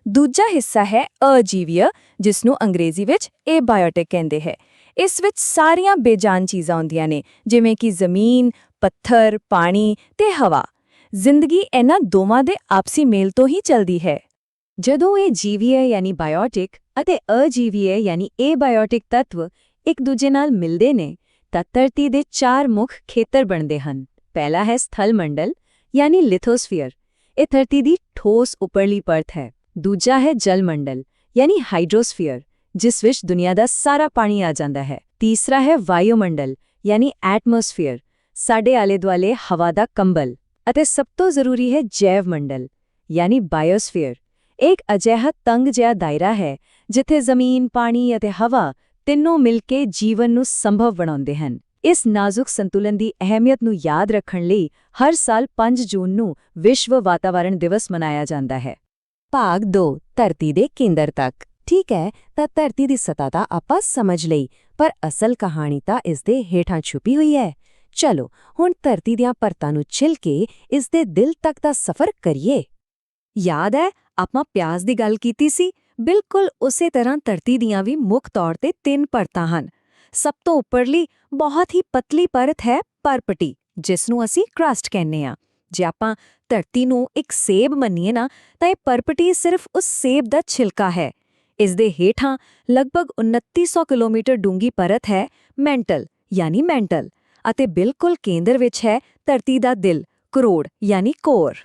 ਦੂਜਾ ਹਿੱਸਾ ਹੈ ਅਜੀਵੀय, ਜਿਸ ਨੂੰ ਅੰਗਰੇਜ਼ੀ ਵਿੱਚ ਐਬਾਇਓਟਿਕ ਕਹਿੰਦੇ ਹੈ। ਇਸ ਵਿੱਚ ਸਾਰੀਆਂ ਬੇਜਾਨ ਚੀਜ਼ਾਂ ਹੁੰਦੀਆਂ ਨੇ, ਜਿਵੇਂ ਕਿ ਜ਼ਮੀਨ, ਪੱਥਰ, ਪਾਣੀ ਤੇ ਹਵਾ। ਜ਼ਿੰਦਗੀ ਇਹਨਾਂ ਦੋਵਾਂ ਦੇ ਆਪਸੀ ਮੇਲ ਤੋਂ ਹੀ ਚੱਲਦੀ ਹੈ। ਜਦੋਂ ਇਹ ਜੀਵੀय ਯਾਨੀ ਬਾਇਓਟਿਕ ਅਤੇ ਅਜੀਵੀय ਯਾਨੀ ਐਬਾਇਓਟਿਕ ਤੱਤਵ ਇੱਕ ਦੂਜੇ ਨਾਲ ਮਿਲਦੇ ਨੇ ਤਾਂ ਧਰਤੀ ਦੇ 4 ਮੁੱਖ ਖੇਤਰ ਬਣਦੇ ਹਨ। ਪਹਿਲਾ ਹੈ ਸਥਲ ਮੰਡਲ ਯਾਨੀ ਲਿਥੋਸਫੀਅਰ, ਇਹ ਧਰਤੀ ਦੀ ਠੋਸ ਉੱਪਰਲੀ ਪਰਤ ਹੈ। ਦੂਜਾ ਹੈ ਜਲ ਮੰਡਲ ਯਾਨੀ ਹਾਈਡਰੋਸਫੀਅਰ, ਜਿਸ ਵਿੱਚ ਦੁਨੀਆ ਦਾ ਸਾਰਾ ਪਾਣੀ ਆ ਜਾਂਦਾ ਹੈ। ਤੀਸਰਾ ਹੈ ਵਾਯੂਮੰਡਲ ਯਾਨੀ ਐਟਮੋਸਫੀਅਰ, ਸਾਡੇ ਆਲੇ-ਦੁਆਲੇ ਹਵਾ ਦਾ ਕੰਬਲ। ਅਤੇ ਸਭ ਤੋਂ ਜ਼ਰੂਰੀ ਹੈ ਜੈਵ ਮੰਡਲ ਯਾਨੀ ਬਾਇਓਸਫੀਅਰ, ਇੱਕ ਅਜਿਹਾ ਤੰਗ ਜਿਹਾ ਦਾਇਰਾ ਹੈ ਜਿੱਥੇ ਜ਼ਮੀਨ, ਪਾਣੀ ਅਤੇ ਹਵਾ ਤਿੰਨੋਂ ਮਿਲ ਕੇ ਜੀਵਨ ਨੂੰ ਸੰਭਵ ਬਣਾਉਂਦੇ ਹਨ। ਇਸ ਨਾਜ਼ੁਕ ਸੰਤੁਲਨ ਦੀ ਅਹਿਮੀਅਤ ਨੂੰ ਯਾਦ ਰੱਖਣ ਲਈ ਹਰ ਸਾਲ 5 ਜੂਨ ਨੂੰ ਵਿਸ਼ਵ ਵਾਤਾਵਰਣ ਦਿਵਸ ਮਨਾਇਆ ਜਾਂਦਾ ਹੈ। ਭਾਗ 2, ਧਰਤੀ ਦੇ ਕੇਂਦਰ ਤੱਕ। ਠੀਕ ਹੈ, ਤਾਂ ਧਰਤੀ ਦੀ ਸਤ੍ਹਾ ਤਾਂ ਆਪਾਂ ਸਮਝ ਲਈ, ਪਰ ਅਸਲ ਕਹਾਣੀ ਤਾਂ ਇਸ ਦੇ ਹੇਠਾਂ ਛੁਪੀ ਹੋਈ ਹੈ। ਚਲੋ ਹੁਣ ਧਰਤੀ ਦੀਆਂ ਪਰਤਾਂ ਨੂੰ ਛਿਲ ਕੇ ਇਸ ਦੇ ਦਿਲ ਤੱਕ ਦਾ ਸਫ਼ਰ ਕਰੀਏ। ਯਾਦ ਹੈ ਆਪਾਂ ਪਿਆਜ਼ ਦੀ ਗੱਲ ਕੀਤੀ ਸੀ? ਬਿਲਕੁਲ ਉਸੇ ਤਰ੍ਹਾਂ ਧਰਤੀ ਦੀਆਂ ਵੀ ਮੁੱਖ ਤੌਰ ਤੇ 3 ਪਰਤਾਂ ਹਨ। ਸਭ ਤੋਂ ਉੱਪਰਲੀ ਬਹੁਤ ਹੀ ਪਤਲੀ ਪਰਤ ਹੈ ਪਰਪਟੀ, ਜਿਸ ਨੂੰ ਅਸੀਂ ਕਰਸਟ ਕਹਿੰਦੇ ਹਾਂ। ਜੇ ਆਪਾਂ ਧਰਤੀ ਨੂੰ ਇੱਕ ਸੇਬ ਮੰਨੀਏ ਨਾ, ਤਾਂ ਇਹ ਪਰਪਟੀ ਸਿਰਫ ਉਸ ਸੇਬ ਦਾ ਛਿਲਕਾ ਹੈ। ਇਸ ਦੇ ਹੇਠਾਂ ਲਗਭਗ 2900 ਕਿਲੋਮੀਟਰ ਡੂੰਘੀ ਪਰਤ ਹੈ ਮੈਂਟਲ ਯਾਨੀ ਮੈਂਟਲ, ਅਤੇ ਬਿਲਕੁਲ ਕੇਂਦਰ ਵਿੱਚ ਹੈ ਧਰਤੀ ਦਾ ਦਿਲ, ਕਰੋੜ ਯਾਨੀ ਕੋਰ।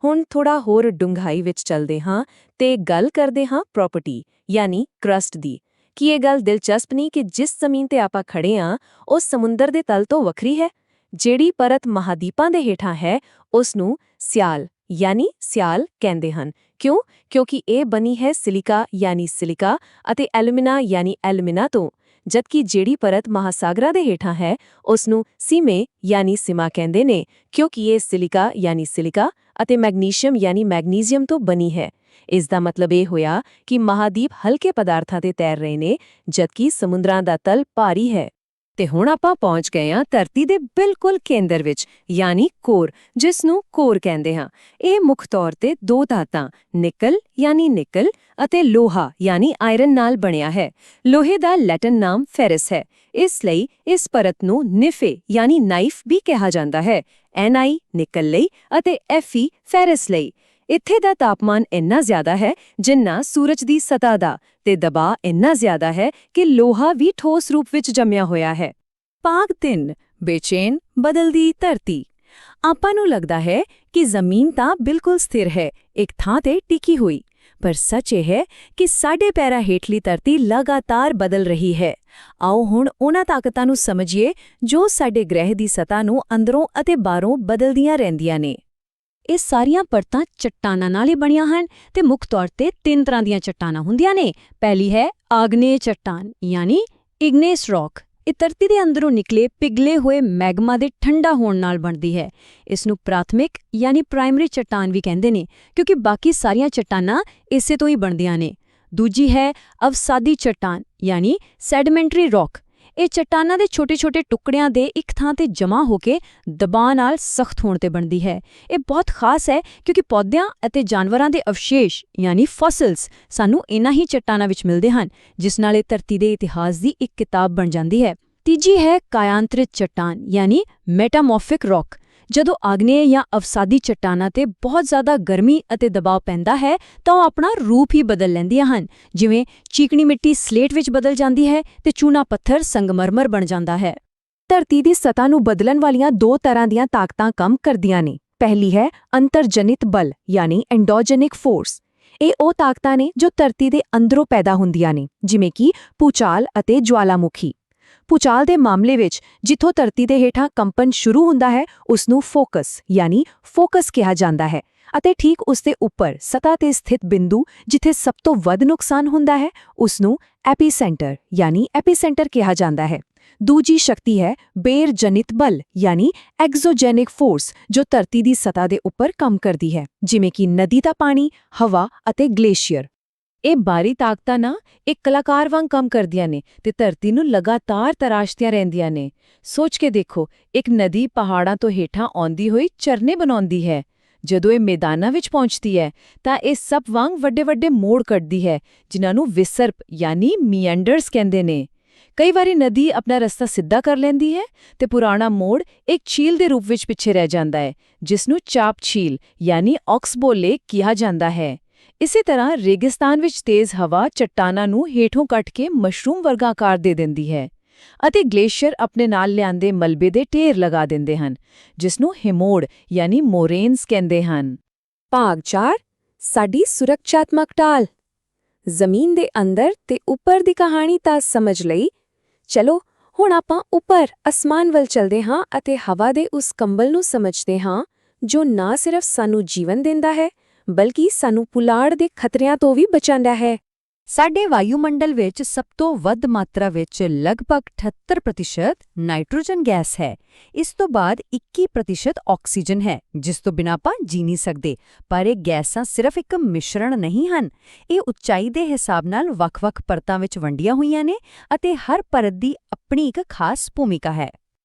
ਹੁਣ ਥੋੜਾ ਹੋਰ ਡੂੰਘਾਈ ਵਿੱਚ ਚੱਲਦੇ ਹਾਂ ਤੇ ਗੱਲ ਕਰਦੇ ਹਾਂ ਪ੍ਰੋਪਰਟੀ ਯਾਨੀ ਕਰਸਟ ਦੀ। ਕੀ ਇਹ ਗੱਲ ਦਿਲਚਸਪ ਨਹੀਂ ਕਿ ਜਿਸ ਜ਼ਮੀਨ ਤੇ ਆਪਾਂ ਖੜੇ ਹਾਂ, ਉਹ ਸਮੁੰਦਰ ਦੇ ਤਲ ਤੋਂ ਵੱਖਰੀ ਹੈ? ਜਿਹੜੀ ਪਰਤ ਮਹਾਦੀਪਾਂ ਦੇ ਹੇਠਾਂ ਹੈ, ਉਸ ਨੂੰ ਸਿਆਲ ਯਾਨੀ ਸਿਆਲ ਕਹਿੰਦੇ ਹਨ। ਕਿਉਂ? ਕਿਉਂਕਿ ਇਹ ਬਣੀ ਹੈ ਸਿਲਿਕਾ ਯਾਨੀ ਸਿਲਿਕਾ ਅਤੇ ਐਲੂਮੀਨਾ ਯਾਨੀ ਐਲੂਮੀਨਾ ਤੋਂ, ਜਦਕਿ ਜਿਹੜੀ ਪਰਤ ਮਹਾਸਾਗਰਾਂ ਦੇ ਹੇਠਾਂ ਹੈ, ਉਸ ਨੂੰ ਸੀਮੇ ਯਾਨੀ ਸਿਮਾ ਕਹਿੰਦੇ ਨੇ, ਕਿਉਂਕਿ ਇਹ ਸਿਲਿਕਾ ਯਾਨੀ ਸਿਲਿਕਾ ਅਤੇ ਮੈਗਨੀਸ਼ੀਅਮ ਯਾਨੀ ਮੈਗਨੀਜ਼ੀਅਮ ਤੋਂ ਬਣੀ ਹੈ। ਇਸ ਦਾ ਮਤਲਬ ਇਹ ਹੋਇਆ ਕਿ ਮਹਾਦੀਪ ਹਲਕੇ ਪਦਾਰਥਾਂ ਤੇ ਤੈਰ ਰਹੇ ਨੇ, ਜਦਕਿ ਸਮੁੰਦਰਾਂ ਦਾ ਤਲ ਭਾਰੀ ਹੈ। ਤੇ ਹੁਣ ਆਪਾਂ ਪਹੁੰਚ ਗਏ ਹਾਂ ਧਰਤੀ ਦੇ ਬਿਲਕੁਲ ਕੇਂਦਰ ਵਿੱਚ ਯਾਨੀ ਕੋਰ, ਜਿਸ ਨੂੰ ਕੋਰ ਕਹਿੰਦੇ ਹਾਂ। ਇਹ ਮੁੱਖ ਤੌਰ ਤੇ 2 ਧਾਤਾਂ ਨਿਕਲ ਯਾਨੀ ਨਿਕਲ ਅਤੇ ਲੋਹਾ ਯਾਨੀ ਆਇਰਨ ਨਾਲ ਬਣਿਆ ਹੈ। ਲੋਹੇ ਦਾ ਲੈਟਿਨ ਨਾਮ ਫੈਰਸ ਹੈ, ਇਸ ਲਈ ਇਸ ਪਰਤ ਨੂੰ ਨਿਫੇ ਯਾਨੀ ਨਾਈਫ ਵੀ ਕਿਹਾ ਜਾਂਦਾ ਹੈ। Ni ਨਿਕਲ ਲਈ ਅਤੇ Fe ਫੈਰਸ ਲਈ। ਇੱਥੇ ਦਾ ਤਾਪਮਾਨ ਇੰਨਾ ਜ਼ਿਆਦਾ ਹੈ ਜਿੰਨਾ ਸੂਰਜ ਦੀ ਸਤ੍ਹਾ ਦਾ, ਤੇ ਦਬਾਅ ਇੰਨਾ ਜ਼ਿਆਦਾ ਹੈ ਕਿ ਲੋਹਾ ਵੀ ਠੋਸ ਰੂਪ ਵਿੱਚ ਜੰਮਿਆ ਹੋਇਆ ਹੈ। ਭਾਗ 3, ਬੇਚੈਨ ਬਦਲਦੀ ਧਰਤੀ। ਆਪਾਂ ਨੂੰ ਲੱਗਦਾ ਹੈ ਕਿ ਜ਼ਮੀਨ ਤਾਂ ਬਿਲਕੁਲ ਸਥਿਰ ਹੈ, ਇੱਕ ਥਾਂ ਤੇ ਟਿਕੀ ਹੋਈ, ਪਰ ਸੱਚ ਇਹ ਹੈ ਕਿ ਸਾਡੇ ਪੈਰਾਂ ਹੇਠਲੀ ਧਰਤੀ ਲਗਾਤਾਰ ਬਦਲ ਰਹੀ ਹੈ। ਆਓ ਹੁਣ ਉਹਨਾਂ ਤਾਕਤਾਂ ਨੂੰ ਸਮਝੀਏ ਜੋ ਸਾਡੇ ਗ੍ਰਹਿ ਦੀ ਸਤ੍ਹਾ ਨੂੰ ਅੰਦਰੋਂ ਅਤੇ ਬਾਹਰੋਂ ਬਦਲਦੀਆਂ ਰਹਿੰਦੀਆਂ ਨੇ। ਇਹ ਸਾਰੀਆਂ ਪਰਤਾਂ ਚੱਟਾਨਾਂ ਨਾਲ ਹੀ ਬਣੀਆਂ ਹਨ ਤੇ ਮੁੱਖ ਤੌਰ ਤੇ 3 ਤਰ੍ਹਾਂ ਦੀਆਂ ਚੱਟਾਨਾਂ ਹੁੰਦੀਆਂ ਨੇ। ਪਹਿਲੀ ਹੈ ਆਗਨੇਯ ਚੱਟਾਨ ਯਾਨੀ ਇਗਨੇਸ ਰੌਕ। ਇਹ ਧਰਤੀ ਦੇ ਅੰਦਰੋਂ ਨਿਕਲੇ ਪਿਘਲੇ ਹੋਏ ਮੈਗਮਾ ਦੇ ਠੰਡਾ ਹੋਣ ਨਾਲ ਬਣਦੀ ਹੈ। ਇਸ ਨੂੰ ਪ੍ਰਾਥਮਿਕ ਯਾਨੀ ਪ੍ਰਾਇਮਰੀ ਚੱਟਾਨ ਵੀ ਕਹਿੰਦੇ ਨੇ, ਕਿਉਂਕਿ ਬਾਕੀ ਸਾਰੀਆਂ ਚੱਟਾਨਾਂ ਇਸੇ ਤੋਂ ਹੀ ਬਣਦੀਆਂ ਨੇ। ਦੂਜੀ ਹੈ ਅਵਸਾਦੀ ਚੱਟਾਨ ਯਾਨੀ ਸੈਡੀਮੈਂਟਰੀ ਰੌਕ। ਇਹ ਚੱਟਾਨਾਂ ਦੇ ਛੋਟੇ-ਛੋਟੇ ਟੁਕੜਿਆਂ ਦੇ ਇੱਕ ਥਾਂ ਤੇ ਜਮ੍ਹਾਂ ਹੋ ਕੇ ਦਬਾਅ ਨਾਲ ਸਖਤ ਹੋਣ ਤੇ ਬਣਦੀ ਹੈ। ਇਹ ਬਹੁਤ ਖਾਸ ਹੈ ਕਿਉਂਕਿ ਪੌਦਿਆਂ ਅਤੇ ਜਾਨਵਰਾਂ ਦੇ ਅਵਸ਼ੇਸ਼ ਯਾਨੀ ਫੋਸਿਲਸ ਸਾਨੂੰ ਇਨ੍ਹਾਂ ਹੀ ਚੱਟਾਨਾਂ ਵਿੱਚ ਮਿਲਦੇ ਹਨ, ਜਿਸ ਨਾਲ ਇਹ ਧਰਤੀ ਦੇ ਇਤਿਹਾਸ ਦੀ ਇੱਕ ਕਿਤਾਬ ਬਣ ਜਾਂਦੀ ਹੈ। ਤੀਜੀ ਹੈ ਕਾಯಾಂਤਰਿਤ ਚੱਟਾਨ ਯਾਨੀ ਮੈਟਾਮੋਰਫਿਕ ਰੌਕ। ਜਦੋਂ ਆਗਨੇय ਜਾਂ ਅਵਸਾਦੀ ਚੱਟਾਨਾਂ ਤੇ ਬਹੁਤ ਜ਼ਿਆਦਾ ਗਰਮੀ ਅਤੇ ਦਬਾਅ ਪੈਂਦਾ ਹੈ ਤਾਂ ਉਹ ਆਪਣਾ ਰੂਪ ਹੀ ਬਦਲ ਲੈਂਦੀਆਂ ਹਨ, ਜਿਵੇਂ ਚੀਕਣੀ ਮਿੱਟੀ ਸਲੇਟ ਵਿੱਚ ਬਦਲ ਜਾਂਦੀ ਹੈ ਤੇ ਚੂਨਾ ਪੱਥਰ ਸੰਗਮਰਮਰ ਬਣ ਜਾਂਦਾ ਹੈ। ਧਰਤੀ ਦੀ ਸਤ੍ਹਾ ਨੂੰ ਬਦਲਣ ਵਾਲੀਆਂ ਦੋ ਤਰ੍ਹਾਂ ਦੀਆਂ ਤਾਕਤਾਂ ਕੰਮ ਕਰਦੀਆਂ ਨੇ। ਪਹਿਲੀ ਹੈ ਅੰਤਰਜਨਿਤ ਬਲ ਯਾਨੀ ਐਂਡੋਜੈਨਿਕ ਫੋਰਸ। ਇਹ ਉਹ ਤਾਕਤਾਂ ਨੇ ਜੋ ਧਰਤੀ ਦੇ ਅੰਦਰੋਂ ਪੈਦਾ ਹੁੰਦੀਆਂ ਨੇ, ਜਿਵੇਂ ਕਿ ਭੂਚਾਲ ਅਤੇ ਜਵਾਲਾਮੁਖੀ। ਭੂਚਾਲ ਦੇ ਮਾਮਲੇ ਵਿੱਚ ਜਿੱਥੋਂ ਧਰਤੀ ਦੇ ਹੇਠਾਂ ਕੰਪਨ ਸ਼ੁਰੂ ਹੁੰਦਾ ਹੈ ਉਸ ਨੂੰ ਫੋਕਸ ਕਿਹਾ ਜਾਂਦਾ ਹੈ, ਅਤੇ ਠੀਕ ਉਸ ਦੇ ਉੱਪਰ ਸਤ੍ਹਾ ਤੇ ਸਥਿਤ ਬਿੰਦੂ ਜਿੱਥੇ ਸਭ ਤੋਂ ਵੱਧ ਨੁਕਸਾਨ ਹੁੰਦਾ ਹੈ ਉਸ ਨੂੰ ਐਪੀਸੈਂਟਰ ਕਿਹਾ ਜਾਂਦਾ ਹੈ। ਦੂਜੀ ਸ਼ਕਤੀ ਹੈ ਬੇਰਜਨਿਤ ਬਲ ਯਾਨੀ ਐਗਜ਼ੋਜੈਨਿਕ ਫੋਰਸ, ਜੋ ਧਰਤੀ ਦੀ ਸਤ੍ਹਾ ਦੇ ਉੱਪਰ ਕੰਮ ਕਰਦੀ ਹੈ, ਜਿਵੇਂ ਕਿ ਨਦੀ ਦਾ ਪਾਣੀ, ਹਵਾ ਅਤੇ ਗਲੇਸ਼ੀਅਰ। ਇਹ ਬਾਹਰੀ ਤਾਕਤਾਂ ਨਾ ਇੱਕ ਕਲਾਕਾਰ ਵਾਂਗ ਕੰਮ ਕਰਦੀਆਂ ਨੇ ਤੇ ਧਰਤੀ ਨੂੰ ਲਗਾਤਾਰ ਤਰਾਸ਼ਦੀਆਂ ਰਹਿੰਦੀਆਂ ਨੇ। ਸੋਚ ਕੇ ਦੇਖੋ, ਇੱਕ ਨਦੀ ਪਹਾੜਾਂ ਤੋਂ ਹੇਠਾਂ ਆਉਂਦੀ ਹੋਈ ਝਰਨੇ ਬਣਾਉਂਦੀ ਹੈ। ਜਦੋਂ ਇਹ ਮੈਦਾਨਾਂ ਵਿੱਚ ਪਹੁੰਚਦੀ ਹੈ ਤਾਂ ਇਹ ਸਭ ਵਾਂਗ ਵੱਡੇ-ਵੱਡੇ ਮੋੜ ਕੱਢਦੀ ਹੈ, ਜਿਨ੍ਹਾਂ ਨੂੰ ਵਿਸਰਪ ਯਾਨੀ ਮੀਐਂਡਰਸ ਕਹਿੰਦੇ ਨੇ। ਕਈ ਵਾਰੀ ਨਦੀ ਆਪਣਾ ਰਸਤਾ ਸਿੱਧਾ ਕਰ ਲੈਂਦੀ ਹੈ ਤੇ ਪੁਰਾਣਾ ਮੋੜ ਇੱਕ ਝੀਲ ਦੇ ਰੂਪ ਵਿੱਚ ਪਿੱਛੇ ਰਹਿ ਜਾਂਦਾ ਹੈ, ਜਿਸ ਨੂੰ ਚਾਪ ਝੀਲ ਯਾਨੀ ਆਕਸਬੋ ਲੇਕ ਕਿਹਾ ਜਾਂਦਾ ਹੈ। ਇਸੇ ਤਰ੍ਹਾਂ ਰੇਗਿਸਤਾਨ ਵਿੱਚ ਤੇਜ਼ ਹਵਾ ਚੱਟਾਨਾਂ ਨੂੰ ਹੇਠੋਂ ਕੱਟ ਕੇ ਮਸ਼ਰੂਮ ਵਰਗਾ ਆਕਾਰ ਦੇ ਦਿੰਦੀ ਹੈ, ਅਤੇ ਗਲੇਸ਼ੀਅਰ ਆਪਣੇ ਨਾਲ ਲਿਆਂਦੇ ਮਲਬੇ ਦੇ ਢੇਰ ਲਗਾ ਦਿੰਦੇ ਹਨ, ਜਿਸ ਨੂੰ ਹਿਮੋੜ ਯਾਨੀ ਮੋਰੇਨਸ ਕਹਿੰਦੇ ਹਨ। ਭਾਗ 4 ਸਾਡੀ ਸੁਰੱਖਿਆਤਮਕ ਢਾਲ। ਜ਼ਮੀਨ ਦੇ ਅੰਦਰ ਤੇ ਉੱਪਰ ਦੀ ਕਹਾਣੀ ਤਾਂ ਸਮਝ ਲਈ। ਚਲੋ ਹੁਣ ਆਪਾਂ ਉੱਪਰ ਅਸਮਾਨ ਵੱਲ ਚੱਲਦੇ ਹਾਂ ਅਤੇ ਹਵਾ ਦੇ ਉਸ ਕੰਬਲ ਨੂੰ ਸਮਝਦੇ ਹਾਂ ਜੋ ਨਾ ਸਿਰਫ ਸਾਨੂੰ ਜੀਵਨ ਦਿੰਦਾ ਹੈ ਬਲਕਿ ਸਾਨੂੰ ਪੁਲਾੜ ਦੇ ਖਤਰਿਆਂ ਤੋਂ ਵੀ ਬਚਾਉਂਦਾ ਹੈ। ਸਾਡੇ ਵਾਯੂਮੰਡਲ ਵਿੱਚ ਸਭ ਤੋਂ ਵੱਧ ਮਾਤਰਾ ਵਿੱਚ ਲਗਭਗ 78% ਨਾਈਟ੍ਰੋਜਨ ਗੈਸ ਹੈ। ਇਸ ਤੋਂ ਬਾਅਦ 21% ਆਕਸੀਜਨ ਹੈ, ਜਿਸ ਤੋਂ ਬਿਨਾਂ ਆਪਾਂ ਜੀ ਨਹੀਂ ਸਕਦੇ। ਪਰ ਇਹ ਗੈਸਾਂ ਸਿਰਫ ਇੱਕ ਮਿਸ਼ਰਣ ਨਹੀਂ ਹਨ। ਇਹ ਉਚਾਈ ਦੇ ਹਿਸਾਬ ਨਾਲ ਵੱਖ-ਵੱਖ ਪਰਤਾਂ ਵਿੱਚ ਵੰਡੀਆਂ ਹੋਈਆਂ ਨੇ ਅਤੇ ਹਰ ਪਰਤ ਦੀ ਆਪਣੀ ਇੱਕ ਖਾਸ ਭੂਮਿਕਾ ਹੈ।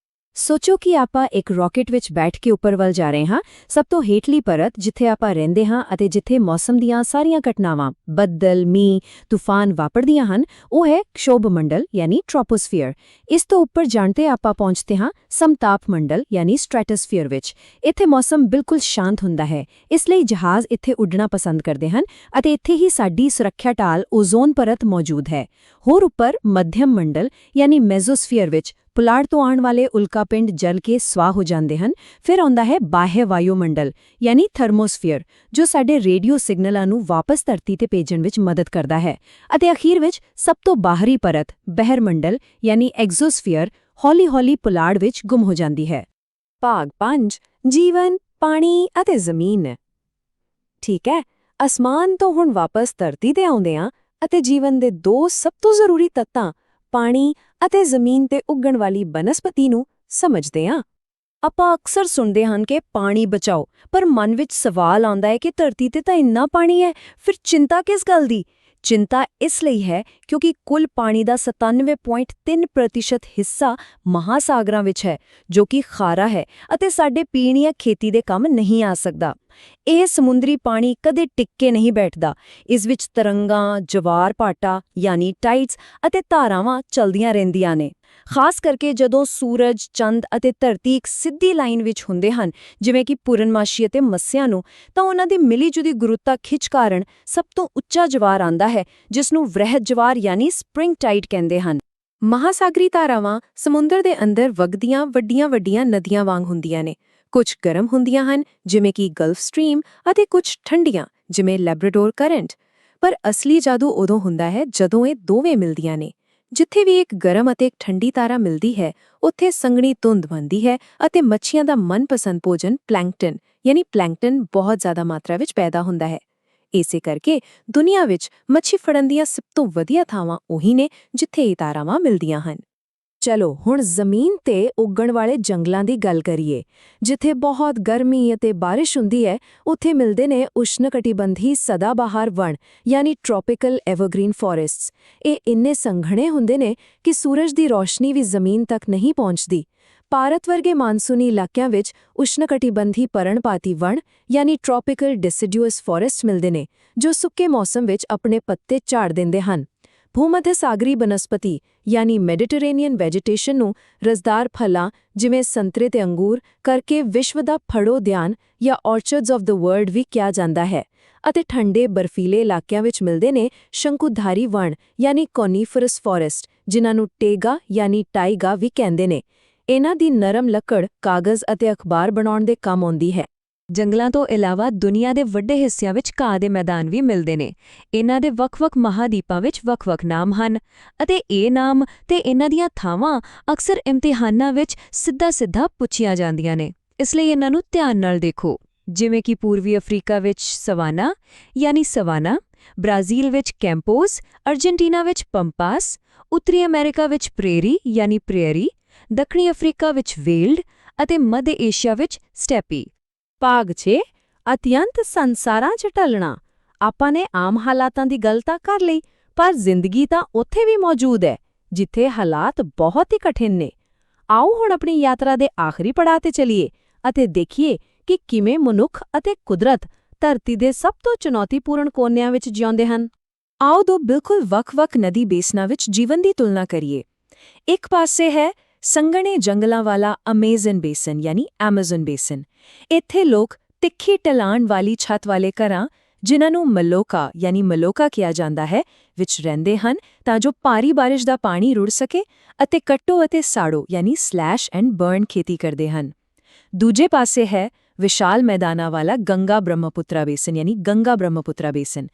ਸੋਚੋ ਕਿ ਆਪਾਂ ਇੱਕ ਰਾਕੇਟ ਵਿੱਚ ਬੈਠ ਕੇ ਉੱਪਰ ਵੱਲ ਜਾ ਰਹੇ ਹਾਂ। ਸਭ ਤੋਂ ਹੇਠਲੀ ਪਰਤ ਜਿੱਥੇ ਆਪਾਂ ਰਹਿੰਦੇ ਹਾਂ ਅਤੇ ਜਿੱਥੇ ਮੌਸਮ ਦੀਆਂ ਸਾਰੀਆਂ ਘਟਨਾਵਾਂ ਬੱਦਲ, ਮੀਂਹ, ਤੂਫਾਨ ਵਾਪਰਦੀਆਂ ਹਨ, ਉਹ ਹੈ ਕਸ਼ੋਭ ਮੰਡਲ ਯਾਨੀ ਟ੍ਰੋਪੋਸਫੀਅਰ। ਇਸ ਤੋਂ ਉੱਪਰ ਜਾਣ ਤੇ ਆਪਾਂ ਪਹੁੰਚਦੇ ਹਾਂ ਸਮਤਾਪ ਮੰਡਲ ਯਾਨੀ ਸਟ੍ਰੈਟੋਸਫੀਅਰ ਵਿੱਚ। ਇੱਥੇ ਮੌਸਮ ਬਿਲਕੁਲ ਸ਼ਾਂਤ ਹੁੰਦਾ ਹੈ, ਇਸ ਲਈ ਜਹਾਜ਼ ਇੱਥੇ ਉੱਡਣਾ ਪਸੰਦ ਕਰਦੇ ਹਨ ਅਤੇ ਇੱਥੇ ਹੀ ਸਾਡੀ ਸੁਰੱਖਿਆ ਢਾਲ ਓਜ਼ੋਨ ਪਰਤ ਮੌਜੂਦ ਹੈ। ਹੋਰ ਉੱਪਰ ਮੱਧਮ ਮੰਡਲ ਯਾਨੀ ਮੈਜ਼ੋਸਫੀਅਰ ਵਿੱਚ ਪੁਲਾੜ ਤੋਂ ਆਉਣ ਵਾਲੇ ਉਲਕਾਪਿੰਡ ਜਲ ਕੇ ਸਵਾਹ ਹੋ ਜਾਂਦੇ ਹਨ। ਫਿਰ ਆਉਂਦਾ ਹੈ ਬਾਹਯ ਵਾਯੂਮੰਡਲ ਯਾਨੀ ਥਰਮੋਸਫੀਅਰ, ਜੋ ਸਾਡੇ ਰੇਡੀਓ ਸਿਗਨਲਾਂ ਨੂੰ ਵਾਪਸ ਧਰਤੀ ਤੇ ਭੇਜਣ ਵਿੱਚ ਮਦਦ ਕਰਦਾ ਹੈ। ਅਤੇ ਅਖੀਰ ਵਿੱਚ ਸਭ ਤੋਂ ਬਾਹਰੀ ਪਰਤ ਬਹਿਰਮੰਡਲ ਯਾਨੀ ਐਗਜ਼ੋਸਫੀਅਰ ਹੌਲੀ-ਹੌਲੀ ਪੁਲਾੜ ਵਿੱਚ ਗੁੰਮ ਹੋ ਜਾਂਦੀ ਹੈ। ਭਾਗ 5 ਜੀਵਨ, ਪਾਣੀ ਅਤੇ ਜ਼ਮੀਨ। ਠੀਕ ਹੈ, ਅਸਮਾਨ ਤੋਂ ਹੁਣ ਵਾਪਸ ਧਰਤੀ ਤੇ ਆਉਂਦੇ ਹਾਂ ਅਤੇ ਜੀਵਨ ਦੇ ਦੋ ਸਭ ਤੋਂ ਜ਼ਰੂਰੀ ਤੱਤਾਂ ਪਾਣੀ ਅਤੇ ਜ਼ਮੀਨ ਤੇ ਉੱਗਣ ਵਾਲੀ ਬਨਸਪਤੀ ਨੂੰ ਸਮਝਦੇ ਹਾਂ। ਆਪਾਂ ਅਕਸਰ ਸੁਣਦੇ ਹਾਂ ਕਿ ਪਾਣੀ ਬਚਾਓ, ਪਰ ਮਨ ਵਿੱਚ ਸਵਾਲ ਆਉਂਦਾ ਹੈ ਕਿ ਧਰਤੀ ਤੇ ਤਾਂ ਇੰਨਾ ਪਾਣੀ ਹੈ, ਫਿਰ ਚਿੰਤਾ ਕਿਸ ਗੱਲ ਦੀ? ਚਿੰਤਾ ਇਸ ਲਈ ਹੈ ਕਿਉਂਕਿ ਕੁੱਲ ਪਾਣੀ ਦਾ 97.3% ਹਿੱਸਾ ਮਹਾਸਾਗਰਾਂ ਵਿੱਚ ਹੈ, ਜੋ ਕਿ ਖਾਰਾ ਹੈ ਅਤੇ ਸਾਡੇ ਪੀਣ ਜਾਂ ਖੇਤੀ ਦੇ ਕੰਮ ਨਹੀਂ ਆ ਸਕਦਾ। ਇਹ ਸਮੁੰਦਰੀ ਪਾਣੀ ਕਦੇ ਟਿਕ ਕੇ ਨਹੀਂ ਬੈਠਦਾ। ਇਸ ਵਿੱਚ ਤਰੰਗਾਂ, ਜਵਾਰ ਭਾਟਾ ਯਾਨੀ ਟਾਈਡਸ ਅਤੇ ਧਾਰਾਵਾਂ ਚਲਦੀਆਂ ਰਹਿੰਦੀਆਂ ਨੇ। ਖਾਸ ਕਰਕੇ ਜਦੋਂ ਸੂਰਜ, ਚੰਦ ਅਤੇ ਧਰਤੀ ਇੱਕ ਸਿੱਧੀ ਲਾਈਨ ਵਿੱਚ ਹੁੰਦੇ ਹਨ, ਜਿਵੇਂ ਕਿ ਪੂਰਨਮਾਸ਼ੀ ਅਤੇ ਮੱਸਿਆ ਨੂੰ, ਤਾਂ ਉਹਨਾਂ ਦੀ ਮਿਲੀ-ਜੁਲੀ ਗੁਰੂਤਾ ਖਿੱਚ ਕਾਰਨ ਸਭ ਤੋਂ ਉੱਚਾ ਜਵਾਰ ਆਉਂਦਾ ਹੈ, ਜਿਸ ਨੂੰ ਵ੍ਰਹਿਦ ਜਵਾਰ ਯਾਨੀ ਸਪ੍ਰਿੰਗ ਟਾਈਡ ਕਹਿੰਦੇ ਹਨ। ਮਹਾਸਾਗਰੀ ਧਾਰਾਵਾਂ ਸਮੁੰਦਰ ਦੇ ਅੰਦਰ ਵਗਦੀਆਂ ਵੱਡੀਆਂ-ਵੱਡੀਆਂ ਨਦੀਆਂ ਵਾਂਗ ਹੁੰਦੀਆਂ ਨੇ। ਕੁਝ ਗਰਮ ਹੁੰਦੀਆਂ ਹਨ, ਜਿਵੇਂ ਕਿ ਗਲਫ ਸਟ੍ਰੀਮ, ਅਤੇ ਕੁਝ ਠੰਡੀਆਂ, ਜਿਵੇਂ ਲੈਬਰਾਡੋਰ ਕਰੰਟ। ਪਰ ਅਸਲੀ ਜਾਦੂ ਉਦੋਂ ਹੁੰਦਾ ਹੈ ਜਦੋਂ ਇਹ ਦੋਵੇਂ ਮਿਲਦੀਆਂ ਨੇ। ਜਿੱਥੇ ਵੀ ਇੱਕ ਗਰਮ ਅਤੇ ਇੱਕ ਠੰਡੀ ਤਾਰਾ ਮਿਲਦੀ ਹੈ, ਉੱਥੇ ਸੰਘਣੀ ਧੁੰਦ ਬਣਦੀ ਹੈ ਅਤੇ ਮੱਛੀਆਂ ਦਾ ਮਨਪਸੰਦ ਭੋਜਨ ਪਲੈਂਕਟਨ ਬਹੁਤ ਜ਼ਿਆਦਾ ਮਾਤਰਾ ਵਿੱਚ ਪੈਦਾ ਹੁੰਦਾ ਹੈ। ਇਸੇ ਕਰਕੇ ਦੁਨੀਆ ਵਿੱਚ ਮੱਛੀ ਫੜਨ ਦੀਆਂ ਸਭ ਤੋਂ ਵਧੀਆ ਥਾਵਾਂ ਉਹੀ ਨੇ ਜਿੱਥੇ ਇਹ ਤਾਰਾਵਾਂ ਮਿਲਦੀਆਂ ਹਨ। ਚਲੋ ਹੁਣ ਜ਼ਮੀਨ ਤੇ ਉੱਗਣ ਵਾਲੇ ਜੰਗਲਾਂ ਦੀ ਗੱਲ ਕਰੀਏ। ਜਿੱਥੇ ਬਹੁਤ ਗਰਮੀ ਅਤੇ ਬਾਰਿਸ਼ ਹੁੰਦੀ ਹੈ, ਉੱਥੇ ਮਿਲਦੇ ਨੇ ਉਸ਼ਣਕਟੀਬੰਧੀ ਸਦਾਬਹਾਰ ਵਣ ਯਾਨੀ ਟ੍ਰੋਪੀਕਲ ਐਵਰਗ੍ਰੀਨ ਫੋਰੈਸਟਸ। ਇਹ ਇੰਨੇ ਸੰਘਣੇ ਹੁੰਦੇ ਨੇ ਕਿ ਸੂਰਜ ਦੀ ਰੋਸ਼ਨੀ ਵੀ ਜ਼ਮੀਨ ਤੱਕ ਨਹੀਂ ਪਹੁੰਚਦੀ। ਭਾਰਤ ਵਰਗੇ ਮਾਨਸੂਨੀ ਇਲਾਕਿਆਂ ਵਿੱਚ ਉਸ਼ਣਕਟੀਬੰਧੀ ਪਰਣਪਾਤੀ ਵਣ ਯਾਨੀ ਟ੍ਰੋਪੀਕਲ ਡੈਸੀਡੂਅਸ ਫੋਰੈਸਟ ਮਿਲਦੇ ਨੇ, ਜੋ ਸੁੱਕੇ ਮੌਸਮ ਵਿੱਚ ਆਪਣੇ ਪੱਤੇ ਝਾੜ ਦਿੰਦੇ ਹਨ। ਭੂਮੱਧ ਸਾਗਰੀ ਬਨਸਪਤੀ ਯਾਨੀ ਮੈਡੀਟੇਰੇਨੀਅਨ ਵੈਜੀਟੇਸ਼ਨ ਨੂੰ ਰਸਦਾਰ ਫਲਾਂ ਜਿਵੇਂ ਸੰਤਰੇ ਤੇ ਅੰਗੂਰ ਕਰਕੇ ਵਿਸ਼ਵ ਦਾ ਫੜੋ ਉਦਿਆਨ ਜਾਂ ਔਰਚਰਡਸ ਆਫ ਦ ਵਰਲਡ ਵੀ ਕਿਹਾ ਜਾਂਦਾ ਹੈ। ਅਤੇ ਠੰਡੇ ਬਰਫੀਲੇ ਇਲਾਕਿਆਂ ਵਿੱਚ ਮਿਲਦੇ ਨੇ ਸ਼ੰਕੂਧਾਰੀ ਵਣ ਯਾਨੀ ਕੋਨੀਫਰਸ ਫੋਰੈਸਟ, ਜਿਨ੍ਹਾਂ ਨੂੰ ਟੇਗਾ ਯਾਨੀ ਟਾਈਗਾ ਵੀ ਕਹਿੰਦੇ ਨੇ। ਇਹਨਾਂ ਦੀ ਨਰਮ ਲੱਕੜ ਕਾਗਜ਼ ਅਤੇ ਅਖਬਾਰ ਬਣਾਉਣ ਦੇ ਕੰਮ ਆਉਂਦੀ ਹੈ। ਜੰਗਲਾਂ ਤੋਂ ਇਲਾਵਾ ਦੁਨੀਆ ਦੇ ਵੱਡੇ ਹਿੱਸਿਆਂ ਵਿੱਚ ਘਾਹ ਦੇ ਮੈਦਾਨ ਵੀ ਮਿਲਦੇ ਨੇ। ਇਹਨਾਂ ਦੇ ਵੱਖ-ਵੱਖ ਮਹਾਦੀਪਾਂ ਵਿੱਚ ਵੱਖ-ਵੱਖ ਨਾਮ ਹਨ ਅਤੇ ਇਹ ਨਾਮ ਤੇ ਇਹਨਾਂ ਦੀਆਂ ਥਾਵਾਂ ਅਕਸਰ ਇਮਤਿਹਾਨਾਂ ਵਿੱਚ ਸਿੱਧਾ-ਸਿੱਧਾ ਪੁੱਛੀਆਂ ਜਾਂਦੀਆਂ ਨੇ, ਇਸ ਲਈ ਇਹਨਾਂ ਨੂੰ ਧਿਆਨ ਨਾਲ ਦੇਖੋ। ਜਿਵੇਂ ਕਿ ਪੂਰਬੀ ਅਫਰੀਕਾ ਵਿੱਚ ਸਵਾਨਾ ਯਾਨੀ ਸਵਾਨਾ, ਬ੍ਰਾਜ਼ੀਲ ਵਿੱਚ ਕੈਂਪੋਸ, ਅਰਜਨਟੀਨਾ ਵਿੱਚ ਪੰਪਾਸ, ਉੱਤਰੀ ਅਮਰੀਕਾ ਵਿੱਚ ਪ੍ਰੇਰੀ ਯਾਨੀ ਪ੍ਰੇਰੀ, ਦੱਖਣੀ ਅਫਰੀਕਾ ਵਿੱਚ ਵੇਲਡ ਅਤੇ ਮੱਧ ਏਸ਼ੀਆ ਵਿੱਚ ਸਟੈਪੀ। ਭਾਗ 6 ਅਤਿਅੰਤ ਸੰਸਾਰਾਂ 'ਚ ਢਲਣਾ। ਆਪਾਂ ਨੇ ਆਮ ਹਾਲਾਤਾਂ ਦੀ ਗੱਲ ਤਾਂ ਕਰ ਲਈ, ਪਰ ਜ਼ਿੰਦਗੀ ਤਾਂ ਉੱਥੇ ਵੀ ਮੌਜੂਦ ਹੈ ਜਿੱਥੇ ਹਾਲਾਤ ਬਹੁਤ ਹੀ ਕਠਿਨ ਨੇ। ਆਓ ਹੁਣ ਆਪਣੀ ਯਾਤਰਾ ਦੇ ਆਖਰੀ ਪੜਾਅ ਤੇ ਚਲੀਏ ਅਤੇ ਦੇਖੀਏ ਕਿ ਕਿਵੇਂ ਮਨੁੱਖ ਅਤੇ ਕੁਦਰਤ ਧਰਤੀ ਦੇ ਸਭ ਤੋਂ ਚੁਣੌਤੀਪੂਰਨ ਕੋਨਿਆਂ ਵਿੱਚ ਜਿਉਂਦੇ ਹਨ। ਆਓ ਦੋ ਬਿਲਕੁਲ ਵੱਖ-ਵੱਖ ਨਦੀ ਬੇਸਨਾਂ ਵਿੱਚ ਜੀਵਨ ਦੀ ਤੁਲਨਾ ਕਰੀਏ। ਇੱਕ ਪਾਸੇ ਹੈ ਸੰਘਣੇ ਜੰਗਲਾਂ ਵਾਲਾ ਅਮੇਜ਼ਨ ਬੇਸਨ ਯਾਨੀ ਐਮਾਜ਼ਨ ਬੇਸਨ। ਇੱਥੇ ਲੋਕ ਤਿੱਖੀ ਢਲਾਣ ਵਾਲੀ ਛੱਤ ਵਾਲੇ ਘਰਾਂ, ਜਿਨ੍ਹਾਂ ਨੂੰ ਮਲੋਕਾ ਯਾਨੀ ਮਲੋਕਾ ਕਿਹਾ ਜਾਂਦਾ ਹੈ, ਵਿੱਚ ਰਹਿੰਦੇ ਹਨ ਤਾਂ ਜੋ ਭਾਰੀ ਬਾਰਿਸ਼ ਦਾ ਪਾਣੀ ਰੁੜ ਸਕੇ ਅਤੇ ਕੱਟੋ ਅਤੇ ਸਾੜੋ ਯਾਨੀ ਸਲੈਸ਼ ਐਂਡ ਬਰਨ ਖੇਤੀ ਕਰਦੇ ਹਨ। ਦੂਜੇ ਪਾਸੇ ਹੈ ਵਿਸ਼ਾਲ ਮੈਦਾਨਾਂ ਵਾਲਾ ਗੰਗਾ ਬ੍ਰਹਮਪੁੱਤਰਾ ਬੇਸਨ ਯਾਨੀ ਗੰਗਾ ਬ੍ਰਹਮਪੁੱਤਰਾ ਬੇਸਨ।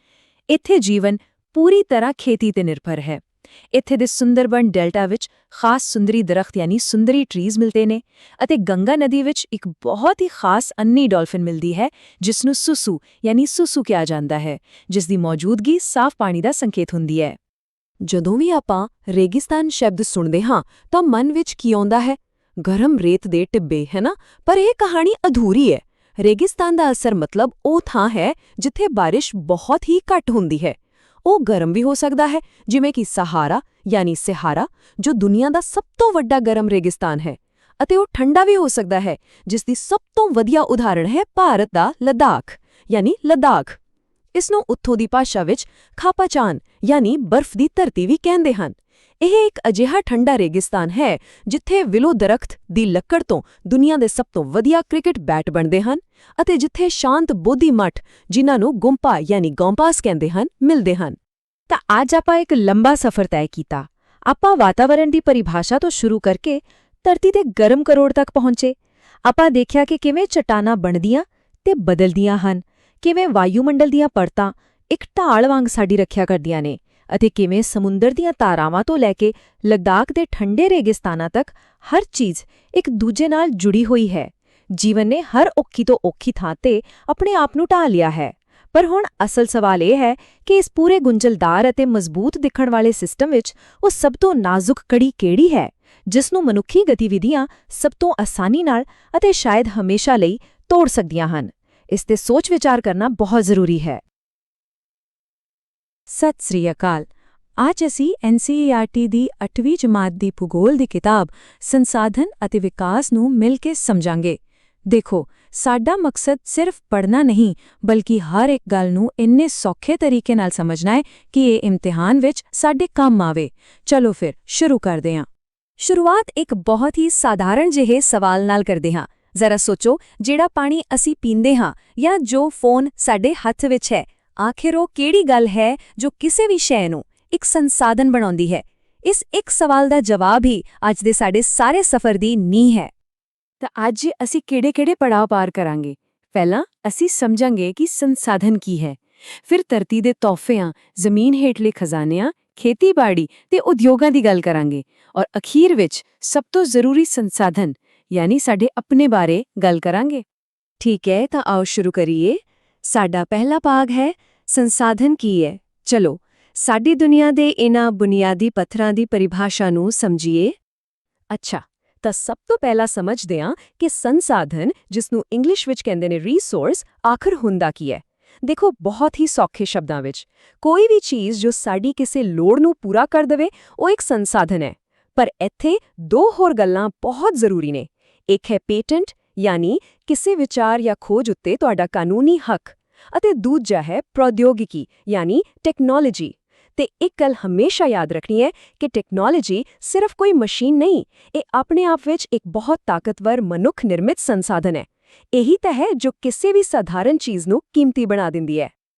ਇੱਥੇ ਜੀਵਨ ਪੂਰੀ ਤਰ੍ਹਾਂ ਖੇਤੀ ਤੇ ਨਿਰਭਰ ਹੈ। ਇੱਥੇ ਦੇ ਸੁੰਦਰਬਨ ਡੈਲਟਾ ਵਿੱਚ ਖਾਸ ਸੁੰਦਰੀ ਦਰਖਤ ਯਾਨੀ ਸੁੰਦਰੀ ਟਰੀਜ਼ ਮਿਲਦੇ ਨੇ ਅਤੇ ਗੰਗਾ ਨਦੀ ਵਿੱਚ ਇੱਕ ਬਹੁਤ ਹੀ ਖਾਸ ਅੰਨੀ ਡਾਲਫਿਨ ਮਿਲਦੀ ਹੈ, ਜਿਸ ਨੂੰ ਸੁਸੂ ਯਾਨੀ ਸੁਸੂ ਕਿਹਾ ਜਾਂਦਾ ਹੈ, ਜਿਸ ਦੀ ਮੌਜੂਦਗੀ ਸਾਫ਼ ਪਾਣੀ ਦਾ ਸੰਕੇਤ ਹੁੰਦੀ ਹੈ। ਜਦੋਂ ਵੀ ਆਪਾਂ ਰੇਗਿਸਤਾਨ ਸ਼ਬਦ ਸੁਣਦੇ ਹਾਂ ਤਾਂ ਮਨ ਵਿੱਚ ਕੀ ਆਉਂਦਾ ਹੈ? ਗਰਮ ਰੇਤ ਦੇ ਟਿੱਬੇ, ਹੈ ਨਾ? ਪਰ ਇਹ ਕਹਾਣੀ ਅਧੂਰੀ ਹੈ। ਰੇਗਿਸਤਾਨ ਦਾ ਅਸਰ ਮਤਲਬ ਉਹ ਥਾਂ ਹੈ ਜਿੱਥੇ ਬਾਰਿਸ਼ ਬਹੁਤ ਹੀ ਘੱਟ ਹੁੰਦੀ ਹੈ। ਉਹ ਗਰਮ ਵੀ ਹੋ ਸਕਦਾ ਹੈ, ਜਿਵੇਂ ਕਿ ਸਹਾਰਾ ਯਾਨੀ ਸਿਹਾਰਾ, ਜੋ ਦੁਨੀਆ ਦਾ ਸਭ ਤੋਂ ਵੱਡਾ ਗਰਮ ਰੇਗਿਸਤਾਨ ਹੈ, ਅਤੇ ਉਹ ਠੰਡਾ ਵੀ ਹੋ ਸਕਦਾ ਹੈ, ਜਿਸ ਦੀ ਸਭ ਤੋਂ ਵਧੀਆ ਉਦਾਹਰਣ ਹੈ ਭਾਰਤ ਦਾ ਲੱਦਾਖ ਯਾਨੀ ਲੱਦਾਖ। ਇਸ ਨੂੰ ਉੱਥੋਂ ਦੀ ਭਾਸ਼ਾ ਵਿੱਚ ਖਾਪਾਚਾਨ ਯਾਨੀ ਬਰਫ਼ ਦੀ ਧਰਤੀ ਵੀ ਕਹਿੰਦੇ ਹਨ। ਇਹ ਇੱਕ ਅਜਿਹਾ ਠੰਡਾ ਰੇਗਿਸਤਾਨ ਹੈ ਜਿੱਥੇ ਵਿਲੋ ਦਰਖਤ ਦੀ ਲੱਕੜ ਤੋਂ ਦੁਨੀਆ ਦੇ ਸਭ ਤੋਂ ਵਧੀਆ ਕ੍ਰਿਕਟ ਬੈਟ ਬਣਦੇ ਹਨ ਅਤੇ ਜਿੱਥੇ ਸ਼ਾਂਤ ਬੋਧੀ ਮੱਠ, ਜਿਨ੍ਹਾਂ ਨੂੰ ਗੁੰਪਾ ਯਾਨੀ ਗੌਂਪਾਸ ਕਹਿੰਦੇ ਹਨ, ਮਿਲਦੇ ਹਨ। ਤਾਂ ਅੱਜ ਆਪਾਂ ਇੱਕ ਲੰਬਾ ਸਫ਼ਰ ਤੈਅ ਕੀਤਾ। ਆਪਾਂ ਵਾਤਾਵਰਣ ਦੀ ਪਰਿਭਾਸ਼ਾ ਤੋਂ ਸ਼ੁਰੂ ਕਰਕੇ ਧਰਤੀ ਦੇ ਗਰਮ ਕਰੋੜ ਤੱਕ ਪਹੁੰਚੇ। ਆਪਾਂ ਦੇਖਿਆ ਕਿ ਕਿਵੇਂ ਚਟਾਨਾਂ ਬਣਦੀਆਂ ਤੇ ਬਦਲਦੀਆਂ ਹਨ, ਕਿਵੇਂ ਵਾਯੂਮੰਡਲ ਦੀਆਂ ਪਰਤਾਂ ਇੱਕ ਢਾਲ ਵਾਂਗ ਸਾਡੀ ਰੱਖਿਆ ਕਰਦੀਆਂ ਨੇ, ਅਤੇ ਕਿਵੇਂ ਸਮੁੰਦਰ ਦੀਆਂ ਤਾਰਾਵਾਂ ਤੋਂ ਲੈ ਕੇ ਲੱਦਾਖ ਦੇ ਠੰਡੇ ਰੇਗਿਸਤਾਨਾਂ ਤੱਕ ਹਰ ਚੀਜ਼ ਇੱਕ ਦੂਜੇ ਨਾਲ ਜੁੜੀ ਹੋਈ ਹੈ। ਜੀਵਨ ਨੇ ਹਰ ਔਖੀ ਤੋਂ ਔਖੀ ਥਾਂ ਤੇ ਆਪਣੇ ਆਪ ਨੂੰ ਢਾਲ ਲਿਆ ਹੈ। ਪਰ ਹੁਣ ਅਸਲ ਸਵਾਲ ਇਹ ਹੈ ਕਿ ਇਸ ਪੂਰੇ ਗੁੰਝਲਦਾਰ ਅਤੇ ਮਜ਼ਬੂਤ ਦਿਖਣ ਵਾਲੇ ਸਿਸਟਮ ਵਿੱਚ ਉਹ ਸਭ ਤੋਂ ਨਾਜ਼ੁਕ ਕੜੀ ਕਿਹੜੀ ਹੈ, ਜਿਸ ਨੂੰ ਮਨੁੱਖੀ ਗਤੀਵਿਧੀਆਂ ਸਭ ਤੋਂ ਆਸਾਨੀ ਨਾਲ ਅਤੇ ਸ਼ਾਇਦ ਹਮੇਸ਼ਾ ਲਈ ਤੋੜ ਸਕਦੀਆਂ ਹਨ। ਇਸ ਤੇ ਸੋਚ ਵਿਚਾਰ ਕਰਨਾ ਬਹੁਤ ਜ਼ਰੂਰੀ ਹੈ। ਸਤਿ ਸ੍ਰੀ ਅਕਾਲ। ਅੱਜ ਅਸੀਂ NCERT ਦੀ 8ਵੀਂ ਜਮਾਤ ਦੀ ਭੂਗੋਲ ਦੀ ਕਿਤਾਬ ਸੰਸਾਧਨ ਅਤੇ ਵਿਕਾਸ ਨੂੰ ਮਿਲ ਕੇ ਸਮਝਾਂਗੇ। ਦੇਖੋ, ਸਾਡਾ ਮਕਸਦ ਸਿਰਫ ਪੜ੍ਹਨਾ ਨਹੀਂ, ਬਲਕਿ ਹਰ ਇੱਕ ਗੱਲ ਨੂੰ ਇੰਨੇ ਸੌਖੇ ਤਰੀਕੇ ਨਾਲ ਸਮਝਣਾ ਹੈ ਕਿ ਇਹ ਇਮਤਿਹਾਨ ਵਿੱਚ ਸਾਡੇ ਕੰਮ ਆਵੇ। ਚਲੋ ਫਿਰ ਸ਼ੁਰੂ ਕਰਦੇ ਹਾਂ। ਸ਼ੁਰੂਆਤ ਇੱਕ ਬਹੁਤ ਹੀ ਸਾਧਾਰਨ ਜਿਹੇ ਸਵਾਲ ਨਾਲ ਕਰਦੇ ਹਾਂ। ਜ਼ਰਾ ਸੋਚੋ, ਜਿਹੜਾ ਪਾਣੀ ਅਸੀਂ ਪੀਂਦੇ ਹਾਂ ਜਾਂ ਜੋ ਫੋਨ ਸਾਡੇ ਹੱਥ ਵਿੱਚ ਹੈ, ਆਖਿਰ ਉਹ ਕਿਹੜੀ ਗੱਲ ਹੈ ਜੋ ਕਿਸੇ ਵੀ ਸ਼ੈ ਨੂੰ ਇੱਕ ਸੰਸਾਧਨ ਬਣਾਉਂਦੀ ਹੈ? ਇਸ ਇੱਕ ਸਵਾਲ ਦਾ ਜਵਾਬ ਹੀ ਅੱਜ ਦੇ ਸਾਡੇ ਸਾਰੇ ਸਫ਼ਰ ਦੀ ਨੀਂਹ ਹੈ। ਤਾਂ ਅੱਜ ਅਸੀਂ ਕਿਹੜੇ-ਕਿਹੜੇ ਪੜਾਅ ਪਾਰ ਕਰਾਂਗੇ। ਪਹਿਲਾਂ ਅਸੀਂ ਸਮਝਾਂਗੇ ਕਿ ਸੰਸਾਧਨ ਕੀ ਹੈ, ਫਿਰ ਧਰਤੀ ਦੇ ਤੋਹਫਿਆਂ, ਜ਼ਮੀਨ ਹੇਠਲੇ ਖਜ਼ਾਨਿਆਂ, ਖੇਤੀਬਾੜੀ ਤੇ ਉਦਯੋਗਾਂ ਦੀ ਗੱਲ ਕਰਾਂਗੇ, ਔਰ ਅਖੀਰ ਵਿੱਚ ਸਭ ਤੋਂ ਜ਼ਰੂਰੀ ਸੰਸਾਧਨ ਯਾਨੀ ਸਾਡੇ ਆਪਣੇ ਬਾਰੇ ਗੱਲ ਕਰਾਂਗੇ। ਠੀਕ ਹੈ, ਤਾਂ ਆਓ ਸ਼ੁਰੂ ਕਰੀਏ। ਸਾਡਾ ਪਹਿਲਾ ਭਾਗ ਹੈ ਸੰਸਾਧਨ ਕੀ ਹੈ। ਚਲੋ, ਸਾਡੀ ਦੁਨੀਆ ਦੇ ਇਹਨਾਂ ਬੁਨਿਆਦੀ ਪੱਥਰਾਂ ਦੀ ਪਰਿਭਾਸ਼ਾ ਨੂੰ ਸਮਝੀਏ। ਅੱਛਾ, ਤਾਂ ਸਭ ਤੋਂ ਪਹਿਲਾਂ ਸਮਝਦੇ ਹਾਂ ਕਿ ਸੰਸਾਧਨ, ਜਿਸ ਨੂੰ ਇੰਗਲਿਸ਼ ਵਿੱਚ ਕਹਿੰਦੇ ਨੇ ਰਿਸੋਰਸ, ਆਖਰ ਹੁੰਦਾ ਕੀ ਹੈ। ਦੇਖੋ, ਬਹੁਤ ਹੀ ਸੌਖੇ ਸ਼ਬਦਾਂ ਵਿੱਚ ਕੋਈ ਵੀ ਚੀਜ਼ ਜੋ ਸਾਡੀ ਕਿਸੇ ਲੋੜ ਨੂੰ ਪੂਰਾ ਕਰ ਦੇਵੇ, ਉਹ ਇੱਕ ਸੰਸਾਧਨ ਹੈ। ਪਰ ਇੱਥੇ ਦੋ ਹੋਰ ਗੱਲਾਂ ਬਹੁਤ ਜ਼ਰੂਰੀ ਨੇ। ਇੱਕ ਹੈ ਪੇਟੈਂਟ, ਯਾਨੀ ਕਿਸੇ ਵਿਚਾਰ ਜਾਂ ਖੋਜ ਉੱਤੇ ਤੁਹਾਡਾ ਕਾਨੂੰਨੀ ਹੱਕ, ਅਤੇ ਦੂਜਾ ਹੈ ਪ੍ਰੌਦਯੋਗਿਕੀ, ਯਾਨੀ ਟੈਕਨੋਲੋਜੀ। ਤੇ ਇੱਕ ਗੱਲ ਹਮੇਸ਼ਾ ਯਾਦ ਰੱਖਣੀ ਹੈ ਕਿ ਟੈਕਨੋਲੋਜੀ ਸਿਰਫ ਕੋਈ ਮਸ਼ੀਨ ਨਹੀਂ, ਇਹ ਆਪਣੇ ਆਪ ਵਿੱਚ ਇੱਕ ਬਹੁਤ ਤਾਕਤਵਰ ਮਨੁੱਖ ਨਿਰਮਿਤ ਸੰਸਾਧਨ ਹੈ। ਇਹੀ ਤਾਂ ਹੈ ਜੋ ਕਿਸੇ ਵੀ ਸਾਧਾਰਨ ਚੀਜ਼ ਨੂੰ ਕੀਮਤੀ ਬਣਾ ਦਿੰਦੀ ਹੈ।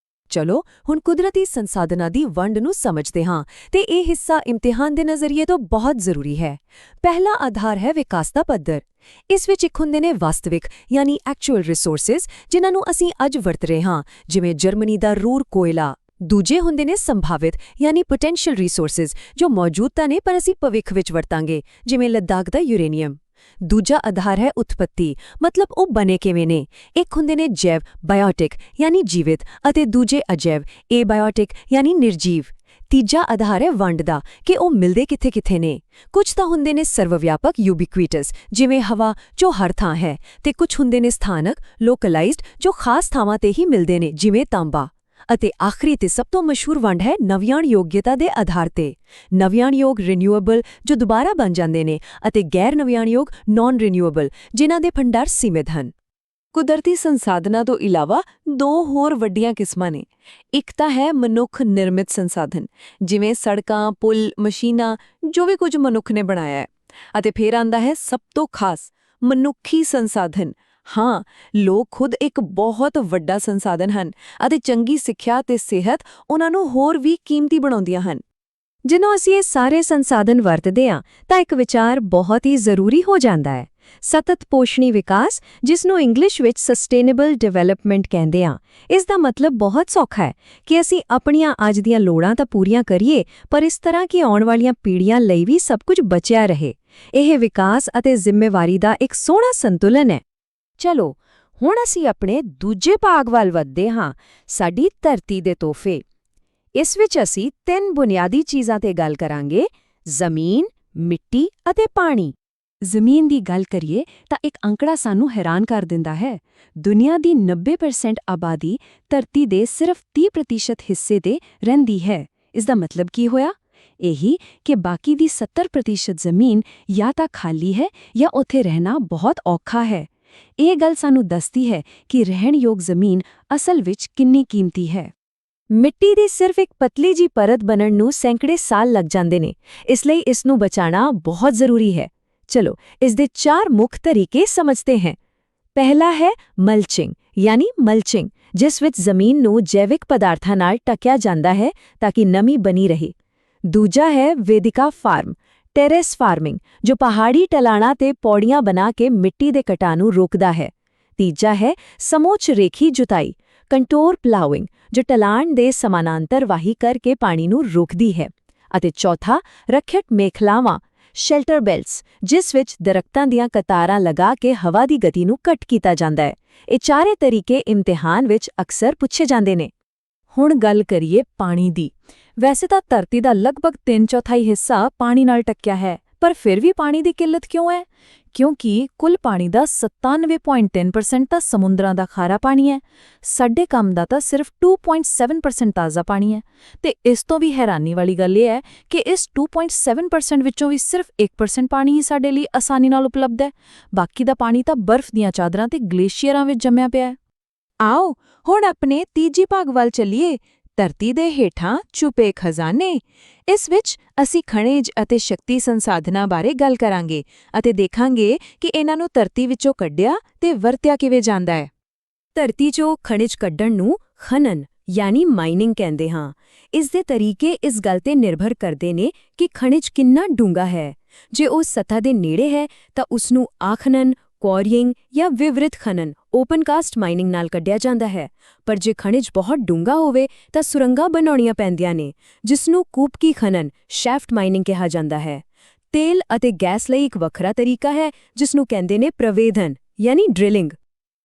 ਚਲੋ ਹੁਣ ਕੁਦਰਤੀ ਸੰਸਾਧਨਾਂ ਦੀ ਵੰਡ ਨੂੰ ਸਮਝਦੇ ਹਾਂ, ਤੇ ਇਹ ਹਿੱਸਾ ਇਮਤਿਹਾਨ ਦੇ ਨਜ਼ਰੀਏ ਤੋਂ ਬਹੁਤ ਜ਼ਰੂਰੀ ਹੈ। ਪਹਿਲਾ ਆਧਾਰ ਹੈ ਵਿਕਾਸ ਦਾ ਪੱਧਰ। ਇਸ ਵਿੱਚ ਇੱਕ ਹੁੰਦੇ ਨੇ ਵਾਸਤਵਿਕ, ਯਾਨੀ ਐਕਚੁਅਲ ਰਿਸੋਰਸਿਸ, ਜਿਨ੍ਹਾਂ ਨੂੰ ਅਸੀਂ ਅੱਜ ਵਰਤ ਰਹੇ ਹਾਂ, ਜਿਵੇਂ ਜਰਮਨੀ ਦਾ ਰੂਰ ਕੋਇਲਾ। ਦੂਜੇ ਹੁੰਦੇ ਨੇ ਸੰਭਾਵਿਤ, ਯਾਨੀ ਪੋਟੈਂਸ਼ੀਅਲ ਰਿਸੋਰਸਿਸ, ਜੋ ਮੌਜੂਦ ਤਾਂ ਨੇ ਪਰ ਅਸੀਂ ਭਵਿੱਖ ਵਿੱਚ ਵਰਤਾਂਗੇ, ਜਿਵੇਂ ਲੱਦਾਖ ਦਾ ਯੂਰੇਨੀਅਮ। ਦੂਜਾ ਆਧਾਰ ਹੈ ਉਤਪੱਤੀ, ਮਤਲਬ ਉਹ ਬਣੇ ਕਿਵੇਂ ਨੇ। ਇੱਕ ਹੁੰਦੇ ਨੇ ਜੈਵ, ਬਾਇਓਟਿਕ, ਯਾਨੀ ਜੀਵਿਤ, ਅਤੇ ਦੂਜੇ ਅਜੈਵ, ਏਬਾਇਓਟਿਕ, ਯਾਨੀ ਨਿਰਜੀਵ। ਤੀਜਾ ਆਧਾਰ ਹੈ ਵੰਡ ਦਾ, ਕਿ ਉਹ ਮਿਲਦੇ ਕਿੱਥੇ-ਕਿੱਥੇ ਨੇ। ਕੁਝ ਤਾਂ ਹੁੰਦੇ ਨੇ ਸਰਵਵਿਆਪਕ, ਯੂਬੀਕੁਇਟਸ, ਜਿਵੇਂ ਹਵਾ, ਜੋ ਹਰ ਥਾਂ ਹੈ, ਤੇ ਕੁਝ ਹੁੰਦੇ ਨੇ ਸਥਾਨਕ, ਲੋਕਲਾਈਜ਼ਡ, ਜੋ ਖਾਸ ਥਾਵਾਂ ਤੇ ਹੀ ਮਿਲਦੇ ਨੇ, ਜਿਵੇਂ ਤਾਂਬਾ। ਅਤੇ ਆਖਰੀ ਤੇ ਸਭ ਤੋਂ ਮਸ਼ਹੂਰ ਵੰਡ ਹੈ ਨਵਿਆਣਯੋਗਤਾ ਦੇ ਆਧਾਰ ਤੇ। ਨਵਿਆਣਯੋਗ ਰਿਨਿਊਏਬਲ, ਜੋ ਦੁਬਾਰਾ ਬਣ ਜਾਂਦੇ ਨੇ, ਅਤੇ ਗੈਰ ਨਵਿਆਣਯੋਗ ਨਾਨ ਰਿਨਿਊਏਬਲ, ਜਿਨ੍ਹਾਂ ਦੇ ਭੰਡਾਰ ਸੀਮਿਤ ਹਨ। ਕੁਦਰਤੀ ਸੰਸਾਧਨਾਂ ਤੋਂ ਇਲਾਵਾ ਦੋ ਹੋਰ ਵੱਡੀਆਂ ਕਿਸਮਾਂ ਨੇ। ਇੱਕ ਤਾਂ ਹੈ ਮਨੁੱਖ ਨਿਰਮਿਤ ਸੰਸਾਧਨ, ਜਿਵੇਂ ਸੜਕਾਂ, ਪੁਲ, ਮਸ਼ੀਨਾਂ, ਜੋ ਵੀ ਕੁਝ ਮਨੁੱਖ ਨੇ ਬਣਾਇਆ ਹੈ। ਅਤੇ ਫਿਰ ਆਂਦਾ ਹੈ ਸਭ ਤੋਂ ਖਾਸ, ਮਨੁੱਖੀ ਸੰਸਾਧਨ। ਹਾਂ, ਲੋਕ ਖੁਦ ਇੱਕ ਬਹੁਤ ਵੱਡਾ ਸੰਸਾਧਨ ਹਨ, ਅਤੇ ਚੰਗੀ ਸਿੱਖਿਆ ਤੇ ਸਿਹਤ ਉਹਨਾਂ ਨੂੰ ਹੋਰ ਵੀ ਕੀਮਤੀ ਬਣਾਉਂਦੀਆਂ ਹਨ। ਜਦੋਂ ਅਸੀਂ ਇਹ ਸਾਰੇ ਸੰਸਾਧਨ ਵਰਤਦੇ ਹਾਂ, ਤਾਂ ਇੱਕ ਵਿਚਾਰ ਬਹੁਤ ਹੀ ਜ਼ਰੂਰੀ ਹੋ ਜਾਂਦਾ ਹੈ, ਸਤਤ ਪੋਸ਼ਣੀ ਵਿਕਾਸ, ਜਿਸ ਨੂੰ ਇੰਗਲਿਸ਼ ਵਿੱਚ ਸਸਟੇਨੇਬਲ ਡਿਵੈਲਪਮੈਂਟ ਕਹਿੰਦੇ ਹਾਂ। ਇਸ ਦਾ ਮਤਲਬ ਬਹੁਤ ਸੌਖਾ ਹੈ ਕਿ ਅਸੀਂ ਆਪਣੀਆਂ ਅੱਜ ਦੀਆਂ ਲੋੜਾਂ ਤਾਂ ਪੂਰੀਆਂ ਕਰੀਏ, ਪਰ ਇਸ ਤਰ੍ਹਾਂ ਕਿ ਆਉਣ ਵਾਲੀਆਂ ਪੀੜ੍ਹੀਆਂ ਲਈ ਵੀ ਸਭ ਕੁਝ ਬਚਿਆ ਰਹੇ। ਇਹ ਵਿਕਾਸ ਅਤੇ ਜ਼ਿੰਮੇਵਾਰੀ ਦਾ ਇੱਕ ਸੋਹਣਾ ਸੰਤੁਲਨ ਹੈ। ਚਲੋ ਹੁਣ ਅਸੀਂ ਆਪਣੇ ਦੂਜੇ ਭਾਗ ਵੱਲ ਵਧਦੇ ਹਾਂ, ਸਾਡੀ ਧਰਤੀ ਦੇ ਤੋਹਫੇ। ਇਸ ਵਿੱਚ ਅਸੀਂ ਤਿੰਨ ਬੁਨਿਆਦੀ ਚੀਜ਼ਾਂ ਤੇ ਗੱਲ ਕਰਾਂਗੇ: ਜ਼ਮੀਨ, ਮਿੱਟੀ ਅਤੇ ਪਾਣੀ। ਜ਼ਮੀਨ ਦੀ ਗੱਲ ਕਰੀਏ ਤਾਂ ਇੱਕ ਅੰਕੜਾ ਸਾਨੂੰ ਹੈਰਾਨ ਕਰ ਦਿੰਦਾ ਹੈ। ਦੁਨੀਆ ਦੀ 90% ਆਬਾਦੀ ਧਰਤੀ ਦੇ ਸਿਰਫ 30% ਹਿੱਸੇ ਤੇ ਰਹਿੰਦੀ ਹੈ। ਇਸ ਦਾ ਮਤਲਬ ਕੀ ਹੋਇਆ? ਇਹੀ ਕਿ ਬਾਕੀ ਦੀ 70% ਜ਼ਮੀਨ ਜਾਂ ਤਾਂ ਖਾਲੀ ਹੈ ਜਾਂ ਉੱਥੇ ਰਹਿਣਾ ਬਹੁਤ ਔਖਾ ਹੈ। ਇਹ ਗੱਲ ਸਾਨੂੰ ਦੱਸਦੀ ਹੈ ਕਿ ਰਹਿਣਯੋਗ ਜ਼ਮੀਨ ਅਸਲ ਵਿੱਚ ਕਿੰਨੀ ਕੀਮਤੀ ਹੈ। ਮਿੱਟੀ ਦੀ ਸਿਰਫ ਇੱਕ ਪਤਲੀ ਜੀ ਪਰਤ ਬਣਨ ਨੂੰ ਸੈਂਕੜੇ ਸਾਲ ਲੱਗ ਜਾਂਦੇ ਨੇ, ਇਸ ਲਈ ਇਸ ਨੂੰ ਬਚਾਉਣਾ ਬਹੁਤ ਜ਼ਰੂਰੀ ਹੈ। ਚਲੋ ਇਸ ਦੇ 4 ਮੁੱਖ ਤਰੀਕੇ ਸਮਝਦੇ ਹਾਂ। ਪਹਿਲਾ ਹੈ ਮਲਚਿੰਗ, ਯਾਨੀ ਮਲਚਿੰਗ, ਜਿਸ ਵਿੱਚ ਜ਼ਮੀਨ ਨੂੰ ਜੈਵਿਕ ਪਦਾਰਥਾਂ ਨਾਲ ਢੱਕਿਆ ਜਾਂਦਾ ਹੈ ਤਾਂ ਕਿ ਨਮੀ ਬਣੀ ਰਹੇ। ਦੂਜਾ ਹੈ ਵੇਦਿਕਾ ਫਾਰਮ, ਟੈਰੇਸ ਫਾਰਮਿੰਗ, ਜੋ ਪਹਾੜੀ ਢਲਾਣਾਂ ਤੇ ਪੌੜੀਆਂ ਬਣਾ ਕੇ ਮਿੱਟੀ ਦੇ ਕਟਾਅ ਨੂੰ ਰੋਕਦਾ ਹੈ। ਤੀਜਾ ਹੈ ਸਮੋਚ ਰੇਖੀ ਜੁਤਾਈ, ਕੰਟੋਰ ਪਲਾਉਇੰਗ, ਜੋ ਢਲਾਣ ਦੇ ਸਮਾਨਾਂਤਰ ਵਾਹੀ ਕਰਕੇ ਪਾਣੀ ਨੂੰ ਰੋਕਦੀ ਹੈ। ਅਤੇ ਚੌਥਾ ਰੱਖਿਅਕ ਮੇਖਲਾਵਾਂ, ਸ਼ੈਲਟਰ ਬੈਲਟਸ, ਜਿਸ ਵਿੱਚ ਦਰਖਤਾਂ ਦੀਆਂ ਕਤਾਰਾਂ ਲਗਾ ਕੇ ਹਵਾ ਦੀ ਗਤੀ ਨੂੰ ਘੱਟ ਕੀਤਾ ਜਾਂਦਾ ਹੈ। ਇਹ ਚਾਰੇ ਤਰੀਕੇ ਇਮਤਿਹਾਨ ਵਿੱਚ ਅਕਸਰ ਪੁੱਛੇ ਜਾਂਦੇ ਨੇ। ਹੁਣ ਗੱਲ ਕਰੀਏ ਪਾਣੀ ਦੀ। ਵੈਸੇ ਤਾਂ ਧਰਤੀ ਦਾ ਲਗਭਗ 3/4 ਹਿੱਸਾ ਪਾਣੀ ਨਾਲ ਢੱਕਿਆ ਹੈ, ਪਰ ਫਿਰ ਵੀ ਪਾਣੀ ਦੀ ਕਿੱਲਤ ਕਿਉਂ ਹੈ? ਕਿਉਂਕਿ ਕੁੱਲ ਪਾਣੀ ਦਾ 97.3% ਤਾਂ ਸਮੁੰਦਰਾਂ ਦਾ ਖਾਰਾ ਪਾਣੀ ਹੈ। ਸਾਡੇ ਕੰਮ ਦਾ ਤਾਂ ਸਿਰਫ 2.7% ਤਾਜ਼ਾ ਪਾਣੀ ਹੈ। ਤੇ ਇਸ ਤੋਂ ਵੀ ਹੈਰਾਨੀ ਵਾਲੀ ਗੱਲ ਇਹ ਹੈ ਕਿ ਇਸ 2.7% ਵਿੱਚੋਂ ਵੀ ਸਿਰਫ 1% ਪਾਣੀ ਹੀ ਸਾਡੇ ਲਈ ਆਸਾਨੀ ਨਾਲ ਉਪਲਬਧ ਹੈ। ਬਾਕੀ ਦਾ ਪਾਣੀ ਤਾਂ ਬਰਫ਼ ਦੀਆਂ ਚਾਦਰਾਂ ਤੇ ਗਲੇਸ਼ੀਅਰਾਂ ਵਿੱਚ ਜੰਮਿਆ ਪਿਆ ਹੈ। ਆਓ ਹੁਣ ਆਪਣੇ ਤੀਜੀ ਭਾਗ ਵੱਲ ਚੱਲੀਏ, ਧਰਤੀ ਦੇ ਹੇਠਾਂ ਛੁਪੇ ਖਜ਼ਾਨੇ। ਇਸ ਵਿੱਚ ਅਸੀਂ ਖਣਿਜ ਅਤੇ ਸ਼ਕਤੀ ਸੰਸਾਧਨਾਂ ਬਾਰੇ ਗੱਲ ਕਰਾਂਗੇ ਅਤੇ ਦੇਖਾਂਗੇ ਕਿ ਇਹਨਾਂ ਨੂੰ ਧਰਤੀ ਵਿੱਚੋਂ ਕੱਢਿਆ ਤੇ ਵਰਤਿਆ ਕਿਵੇਂ ਜਾਂਦਾ ਹੈ। ਧਰਤੀ 'ਚੋਂ ਖਣਿਜ ਕੱਢਣ ਨੂੰ ਖਨਨ ਯਾਨੀ ਮਾਈਨਿੰਗ ਕਹਿੰਦੇ ਹਾਂ। ਇਸ ਦੇ ਤਰੀਕੇ ਇਸ ਗੱਲ ਤੇ ਨਿਰਭਰ ਕਰਦੇ ਨੇ ਕਿ ਖਣਿਜ ਕਿੰਨਾ ਡੂੰਘਾ ਹੈ। ਜੇ ਉਹ ਸਤ੍ਹਾ ਦੇ ਨੇੜੇ ਹੈ ਤਾਂ ਉਸ ਨੂੰ ਆਖਨਨ, ਕੁਆਰੀਇੰਗ ਜਾਂ ਵਿਵਰਿਤ ਖਨਨ ਓਪਨ ਕਾਸਟ ਮਾਈਨਿੰਗ ਨਾਲ ਕੱਢਿਆ ਜਾਂਦਾ ਹੈ। ਪਰ ਜੇ ਖਣਿਜ ਬਹੁਤ ਡੂੰਘਾ ਹੋਵੇ ਤਾਂ ਸੁਰੰਗਾਂ ਬਣਾਉਣੀਆਂ ਪੈਂਦੀਆਂ ਨੇ, ਜਿਸ ਨੂੰ ਕੂਪਕੀ ਖਨਨ ਸ਼ੈਫਟ ਮਾਈਨਿੰਗ ਕਿਹਾ ਜਾਂਦਾ ਹੈ। ਤੇਲ ਅਤੇ ਗੈਸ ਲਈ ਇੱਕ ਵੱਖਰਾ ਤਰੀਕਾ ਹੈ, ਜਿਸ ਨੂੰ ਕਹਿੰਦੇ ਨੇ ਪ੍ਰਵੇਦਨ ਯਾਨੀ ਡ੍ਰਿਲਿੰਗ।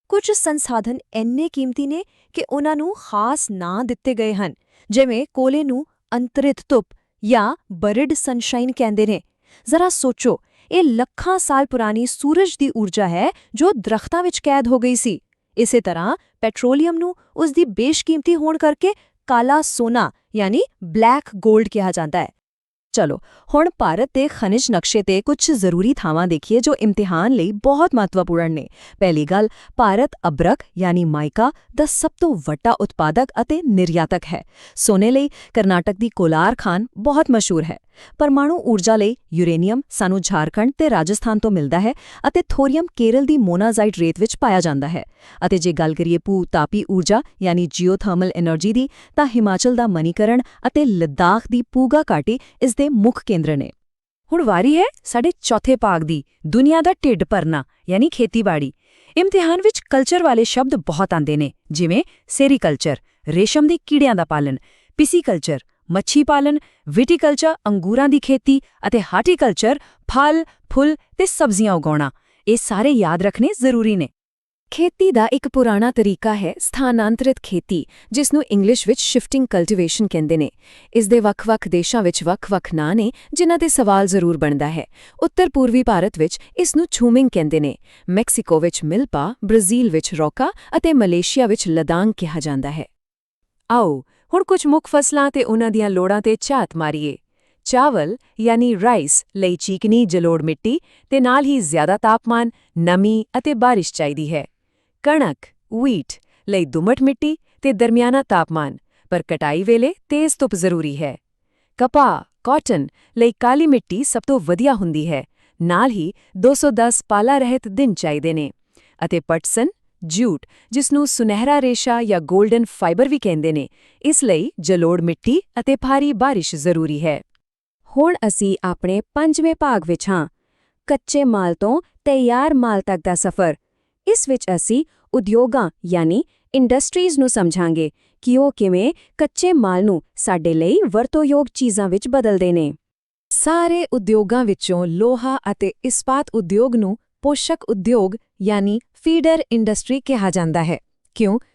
ਕੁਝ ਸੰਸਾਧਨ ਇੰਨੇ ਕੀਮਤੀ ਨੇ ਕਿ ਉਹਨਾਂ ਨੂੰ ਖਾਸ ਨਾਂ ਦਿੱਤੇ ਗਏ ਹਨ, ਜਿਵੇਂ ਕੋਲੇ ਨੂੰ ਅੰਤਰਿਤ ਧੁੱਪ ਜਾਂ ਬਰਿਡ ਸਨਸ਼ਾਈਨ ਕਹਿੰਦੇ ਨੇ। ਜ਼ਰਾ ਸੋਚੋ, ਇਹ ਲੱਖਾਂ ਸਾਲ ਪੁਰਾਣੀ ਸੂਰਜ ਦੀ ਊਰਜਾ ਹੈ ਜੋ ਦਰਖਤਾਂ ਵਿੱਚ ਕੈਦ ਹੋ ਗਈ ਸੀ। ਇਸੇ ਤਰ੍ਹਾਂ ਪੈਟਰੋਲੀਅਮ ਨੂੰ ਉਸ ਦੀ ਬੇਸ਼ਕੀਮਤੀ ਹੋਣ ਕਰਕੇ ਕਾਲਾ ਸੋਨਾ ਯਾਨੀ ਬਲੈਕ 골ਡ ਕਿਹਾ ਜਾਂਦਾ ਹੈ। ਚਲੋ ਹੁਣ ਭਾਰਤ ਦੇ ਖਣਿਜ ਨਕਸ਼ੇ ਤੇ ਕੁਝ ਜ਼ਰੂਰੀ ਥਾਵਾਂ ਦੇਖੀਏ ਜੋ ਇਮਤਿਹਾਨ ਲਈ ਬਹੁਤ ਮਹੱਤਵਪੂਰਨ ਨੇ। ਪਹਿਲੀ ਗੱਲ, ਭਾਰਤ ਅਬਰਕ ਯਾਨੀ ਮਾਈਕਾ ਦਾ ਸਭ ਤੋਂ ਵੱਡਾ ਉਤਪਾਦਕ ਅਤੇ ਨਿਰਯਾਤਕ ਹੈ। ਸੋਨੇ ਲਈ ਕਰਨਾਟਕ ਦੀ ਕੋਲਾਰ ਖਾਨ ਬਹੁਤ ਮਸ਼ਹੂਰ ਹੈ। ਪਰਮਾਣੂ ਊਰਜਾ ਲਈ ਯੂਰੇਨੀਅਮ ਸਾਨੂੰ ਝਾਰਖੰਡ ਤੇ ਰਾਜਸਥਾਨ ਤੋਂ ਮਿਲਦਾ ਹੈ ਅਤੇ ਥੋਰੀਅਮ ਕੇਰਲ ਦੀ ਮੋਨਾਜ਼ਾਈਟ ਰੇਤ ਵਿੱਚ ਪਾਇਆ ਜਾਂਦਾ ਹੈ। ਅਤੇ ਜੇ ਗੱਲ ਕਰੀਏ ਭੂ-ਤਾਪੀ ਊਰਜਾ ਯਾਨੀ ਜੀਓਥਰਮਲ એનર્ਜੀ ਦੀ, ਤਾਂ ਹਿਮਾਚਲ ਦਾ ਮਨੀਕਰਨ ਅਤੇ ਲੱਦਾਖ ਦੀ ਪੂਗਾ ਘਾਟੀ ਇਸ ਦੇ ਮੁੱਖ ਕੇਂਦਰ ਨੇ। ਹੁਣ ਵਾਰੀ ਹੈ ਸਾਡੇ ਚੌਥੇ ਭਾਗ ਦੀ, ਦੁਨੀਆ ਦਾ ਢਿੱਡ ਭਰਨਾ ਯਾਨੀ ਖੇਤੀਬਾੜੀ। ਇਮਤਿਹਾਨ ਵਿੱਚ ਕਲਚਰ ਵਾਲੇ ਸ਼ਬਦ ਬਹੁਤ ਆਉਂਦੇ ਨੇ, ਜਿਵੇਂ ਸੈਰੀਕਲਚਰ ਰੇਸ਼ਮ ਦੇ ਕੀੜਿਆਂ ਦਾ ਪਾਲਣ, ਪਿਸੀਕਲਚਰ ਮੱਛੀ ਪਾਲਣ, ਵਿਟੀਕਲਚਰ ਅੰਗੂਰਾਂ ਦੀ ਖੇਤੀ ਅਤੇ ਹਾਰਟੀਕਲਚਰ ਫਲ, ਫੁੱਲ ਤੇ ਸਬਜ਼ੀਆਂ ਉਗਾਉਣਾ। ਇਹ ਸਾਰੇ ਯਾਦ ਰੱਖਣੇ ਜ਼ਰੂਰੀ ਨੇ। ਖੇਤੀ ਦਾ ਇੱਕ ਪੁਰਾਣਾ ਤਰੀਕਾ ਹੈ ਸਥਾਨਾਂਤਰਿਤ ਖੇਤੀ, ਜਿਸ ਨੂੰ ਇੰਗਲਿਸ਼ ਵਿੱਚ ਸ਼ਿਫਟਿੰਗ ਕਲਟੀਵੇਸ਼ਨ ਕਹਿੰਦੇ ਨੇ। ਇਸ ਦੇ ਵੱਖ-ਵੱਖ ਦੇਸ਼ਾਂ ਵਿੱਚ ਵੱਖ-ਵੱਖ ਨਾਂ ਨੇ, ਜਿਨ੍ਹਾਂ ਤੇ ਸਵਾਲ ਜ਼ਰੂਰ ਬਣਦਾ ਹੈ। ਉੱਤਰ ਪੂਰਬੀ ਭਾਰਤ ਵਿੱਚ ਇਸ ਨੂੰ ਝੂਮਿੰਗ ਕਹਿੰਦੇ ਨੇ, ਮੈਕਸੀਕੋ ਵਿੱਚ ਮਿਲਪਾ, ਬ੍ਰਾਜ਼ੀਲ ਵਿੱਚ ਰੋਕਾ ਅਤੇ ਮਲੇਸ਼ੀਆ ਵਿੱਚ ਲਦਾਂਗ ਕਿਹਾ ਜਾਂਦਾ ਹੈ। ਆਓ ਹੁਣ ਕੁਝ ਮੁੱਖ ਫਸਲਾਂ ਤੇ ਉਨ੍ਹਾਂ ਦੀਆਂ ਲੋੜਾਂ ਤੇ ਝਾਤ ਮਾਰੀਏ। ਚਾਵਲ ਯਾਨੀ ਰਾਈਸ ਲਈ ਚੀਕਨੀ ਜਲੋੜ ਮਿੱਟੀ ਤੇ ਨਾਲ ਹੀ ਜ਼ਿਆਦਾ ਤਾਪਮਾਨ, ਨਮੀ ਅਤੇ ਬਾਰਿਸ਼ ਚਾਹੀਦੀ ਹੈ। ਕਣਕ ਵੀਟ ਲਈ ਦੁਮਟ ਮਿੱਟੀ ਤੇ ਦਰਮਿਆਨਾ ਤਾਪਮਾਨ, ਪਰ ਕਟਾਈ ਵੇਲੇ ਤੇਜ਼ ਧੁੱਪ ਜ਼ਰੂਰੀ ਹੈ। ਕਪਾਹ ਕਾਟਨ ਲਈ ਕਾਲੀ ਮਿੱਟੀ ਸਭ ਤੋਂ ਵਧੀਆ ਹੁੰਦੀ ਹੈ, ਨਾਲ ਹੀ 210 ਪਾਲਾ ਰਹਿਤ ਦਿਨ ਚਾਹੀਦੇ ਨੇ। ਅਤੇ ਪਟਸਨ ਜੂਟ, ਜਿਸ ਨੂੰ ਸੁਨਹਿਰਾ ਰੇਸ਼ਾ ਜਾਂ 골ਡਨ ਫਾਈਬਰ ਵੀ ਕਹਿੰਦੇ ਨੇ, ਇਸ ਲਈ ਜਲੋੜ ਮਿੱਟੀ ਅਤੇ ਭਾਰੀ ਬਾਰਿਸ਼ ਜ਼ਰੂਰੀ ਹੈ। ਹੁਣ ਅਸੀਂ ਆਪਣੇ 5ਵੇਂ ਭਾਗ ਵਿੱਚ ਹਾਂ, ਕੱਚੇ ਮਾਲ ਤੋਂ ਤਿਆਰ ਮਾਲ ਤੱਕ ਦਾ ਸਫ਼ਰ। ਇਸ ਵਿੱਚ ਅਸੀਂ ਉਦਯੋਗਾਂ ਯਾਨੀ ਇੰਡਸਟਰੀਜ਼ ਨੂੰ ਸਮਝਾਂਗੇ ਕਿ ਉਹ ਕਿਵੇਂ ਕੱਚੇ ਮਾਲ ਨੂੰ ਸਾਡੇ ਲਈ ਵਰਤੋਯੋਗ ਚੀਜ਼ਾਂ ਵਿੱਚ ਬਦਲਦੇ ਨੇ। ਸਾਰੇ ਉਦਯੋਗਾਂ ਵਿੱਚੋਂ ਲੋਹਾ ਅਤੇ ਇਸਪਾਤ ਉਦਯੋਗ ਨੂੰ ਪੋਸ਼ਕ ਉਦਯੋਗ ਯਾਨੀ ਫੀਡਰ ਇੰਡਸਟਰੀ ਕਿਹਾ ਜਾਂਦਾ ਹੈ।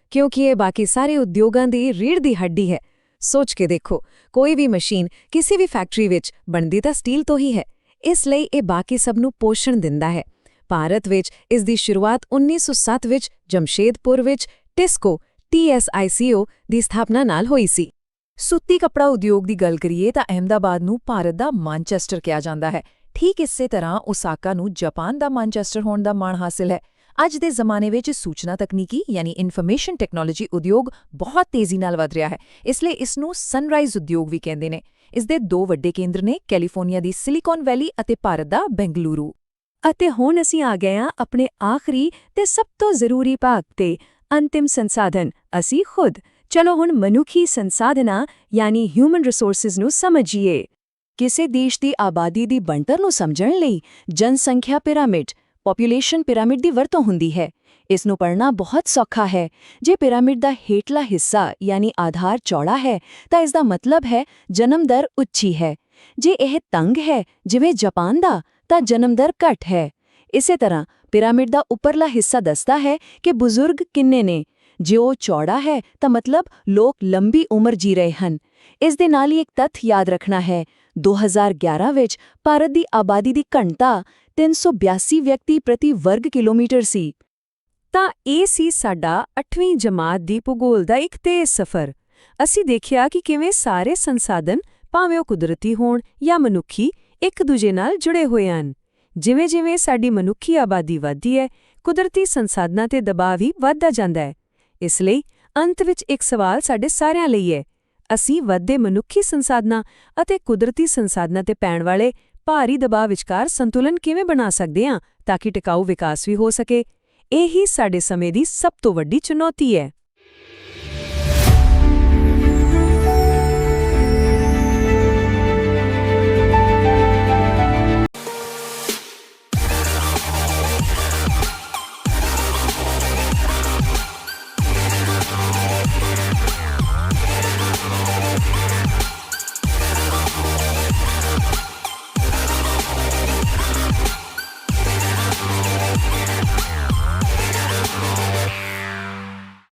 ਕਿਉਂਕਿ ਇਹ ਬਾਕੀ ਸਾਰੇ ਉਦਯੋਗਾਂ ਦੀ ਰੀੜ੍ਹ ਦੀ ਹੱਡੀ ਹੈ। ਸੋਚ ਕੇ ਦੇਖੋ, ਕੋਈ ਵੀ ਮਸ਼ੀਨ ਕਿਸੇ ਵੀ ਫੈਕਟਰੀ ਵਿੱਚ ਬਣਦੀ ਤਾਂ ਸਟੀਲ ਤੋਂ ਹੀ ਹੈ, ਇਸ ਲਈ ਇਹ ਬਾਕੀ ਸਭ ਨੂੰ ਪੋਸ਼ਣ ਦਿੰਦਾ ਹੈ। ਭਾਰਤ ਵਿੱਚ ਇਸ ਦੀ ਸ਼ੁਰੂਆਤ 1907 ਵਿੱਚ ਜਮਸ਼ੇਦਪੁਰ ਵਿੱਚ ਟਿਸਕੋ TSICO ਦੀ ਸਥਾਪਨਾ ਨਾਲ ਹੋਈ ਸੀ। ਸੂਤੀ ਕੱਪੜਾ ਉਦਯੋਗ ਦੀ ਗੱਲ ਕਰੀਏ ਤਾਂ ਅਹਿਮਦਾਬਾਦ ਨੂੰ ਭਾਰਤ ਦਾ ਮਾਨਚੈਸਟਰ ਕਿਹਾ ਜਾਂਦਾ ਹੈ। ਠੀਕ ਇਸੇ ਤਰ੍ਹਾਂ ਓਸਾਕਾ ਨੂੰ ਜਾਪਾਨ ਦਾ ਮਾਨਚੈਸਟਰ ਹੋਣ ਦਾ ਮਾਣ ਹਾਸਿਲ ਹੈ। ਅੱਜ ਦੇ ਜ਼ਮਾਨੇ ਵਿੱਚ ਸੂਚਨਾ ਤਕਨੀਕੀ ਯਾਨੀ ਇਨਫੋਰਮੇਸ਼ਨ ਟੈਕਨੋਲੋਜੀ ਉਦਯੋਗ ਬਹੁਤ ਤੇਜ਼ੀ ਨਾਲ ਵਧ ਰਿਹਾ ਹੈ, ਇਸ ਲਈ ਇਸ ਨੂੰ ਸਨਰਾਈਜ਼ ਉਦਯੋਗ ਵੀ ਕਹਿੰਦੇ ਨੇ। ਇਸ ਦੇ 2 ਵੱਡੇ ਕੇਂਦਰ ਨੇ, ਕੈਲੀਫੋਰਨੀਆ ਦੀ ਸਿਲੀਕਨ ਵੈਲੀ ਅਤੇ ਭਾਰਤ ਦਾ ਬੈਂਗਲੁਰੂ। ਅਤੇ ਹੁਣ ਅਸੀਂ ਆ ਗਏ ਹਾਂ ਆਪਣੇ ਆਖਰੀ ਤੇ ਸਭ ਤੋਂ ਜ਼ਰੂਰੀ ਭਾਗ ਤੇ, ਅੰਤਿਮ ਸੰਸਾਧਨ, ਅਸੀਂ ਖੁਦ। ਚਲੋ ਹੁਣ ਮਨੁੱਖੀ ਸੰਸਾਧਨਾਂ ਯਾਨੀ ਹਿਊਮਨ ਰਿਸੋਰਸਿਸ ਨੂੰ ਸਮਝੀਏ। ਕਿਸੇ ਦੇਸ਼ ਦੀ ਆਬਾਦੀ ਦੀ ਬਣਤਰ ਨੂੰ ਸਮਝਣ ਲਈ ਜਨਸੰਖਿਆ ਪਿਰਾਮਿਡ ਪੋਪੂਲੇਸ਼ਨ ਪਿਰਾਮਿਡ ਦੀ ਵਰਤੋਂ ਹੁੰਦੀ ਹੈ। ਇਸ ਨੂੰ ਪੜ੍ਹਨਾ ਬਹੁਤ ਸੌਖਾ ਹੈ। ਜੇ ਪਿਰਾਮਿਡ ਦਾ ਹੇਠਲਾ ਹਿੱਸਾ ਯਾਨੀ ਆਧਾਰ ਚੌੜਾ ਹੈ ਤਾਂ ਇਸ ਦਾ ਮਤਲਬ ਹੈ ਜਨਮ ਦਰ ਉੱਚੀ ਹੈ। ਜੇ ਇਹ ਤੰਗ ਹੈ ਜਿਵੇਂ ਜਾਪਾਨ ਦਾ, ਤਾਂ ਜਨਮ ਦਰ ਘੱਟ ਹੈ। ਇਸੇ ਤਰ੍ਹਾਂ ਪਿਰਾਮਿਡ ਦਾ ਉੱਪਰਲਾ ਹਿੱਸਾ ਦੱਸਦਾ ਹੈ ਕਿ ਬਜ਼ੁਰਗ ਕਿੰਨੇ ਨੇ। ਜੇ ਉਹ ਚੌੜਾ ਹੈ ਤਾਂ ਮਤਲਬ ਲੋਕ ਲੰਬੀ ਉਮਰ ਜੀ ਰਹੇ ਹਨ। ਇਸ ਦੇ ਨਾਲ ਹੀ ਇੱਕ ਤੱਥ ਯਾਦ ਰੱਖਣਾ ਹੈ, 2011 ਵਿੱਚ ਭਾਰਤ ਦੀ ਆਬਾਦੀ ਦੀ ਘਣਤਾ 382 ਵਿਅਕਤੀ ਪ੍ਰਤੀ ਵਰਗ ਕਿਲੋਮੀਟਰ ਸੀ। ਤਾਂ ਇਹ ਸੀ ਸਾਡਾ 8ਵੀਂ ਜਮਾਤ ਦੀ ਭੂਗੋਲ ਦਾ ਇੱਕ ਤੇਜ਼ ਸਫ਼ਰ। ਅਸੀਂ ਦੇਖਿਆ ਕਿ ਕਿਵੇਂ ਸਾਰੇ ਸੰਸਾਧਨ, ਭਾਵੇਂ ਉਹ ਕੁਦਰਤੀ ਹੋਣ ਜਾਂ ਮਨੁੱਖੀ, ਇੱਕ ਦੂਜੇ ਨਾਲ ਜੁੜੇ ਹੋਏ ਹਨ। ਜਿਵੇਂ-ਜਿਵੇਂ ਸਾਡੀ ਮਨੁੱਖੀ ਆਬਾਦੀ ਵੱਧਦੀ ਹੈ, ਕੁਦਰਤੀ ਸੰਸਾਧਨਾਂ ਤੇ ਦਬਾਅ ਵੀ ਵੱਧਦਾ ਜਾਂਦਾ ਹੈ। ਇਸ ਲਈ ਅੰਤ ਵਿੱਚ ਇੱਕ ਸਵਾਲ ਸਾਡੇ ਸਾਰਿਆਂ ਲਈ ਹੈ, ਅਸੀਂ ਵੱਧਦੇ ਮਨੁੱਖੀ ਸੰਸਾਧਨਾਂ ਅਤੇ ਕੁਦਰਤੀ ਸੰਸਾਧਨਾਂ ਤੇ ਪੈਣ ਵਾਲੇ ਭਾਰੀ ਦਬਾਅ ਵਿਚਕਾਰ ਸੰਤੁਲਨ ਕਿਵੇਂ ਬਣਾ ਸਕਦੇ ਹਾਂ ਤਾਂ ਕਿ ਟਿਕਾਊ ਵਿਕਾਸ ਵੀ ਹੋ ਸਕੇ। ਇਹੀ ਸਾਡੇ ਸਮੇਂ ਦੀ ਸਭ ਤੋਂ ਵੱਡੀ ਚੁਣੌਤੀ ਹੈ।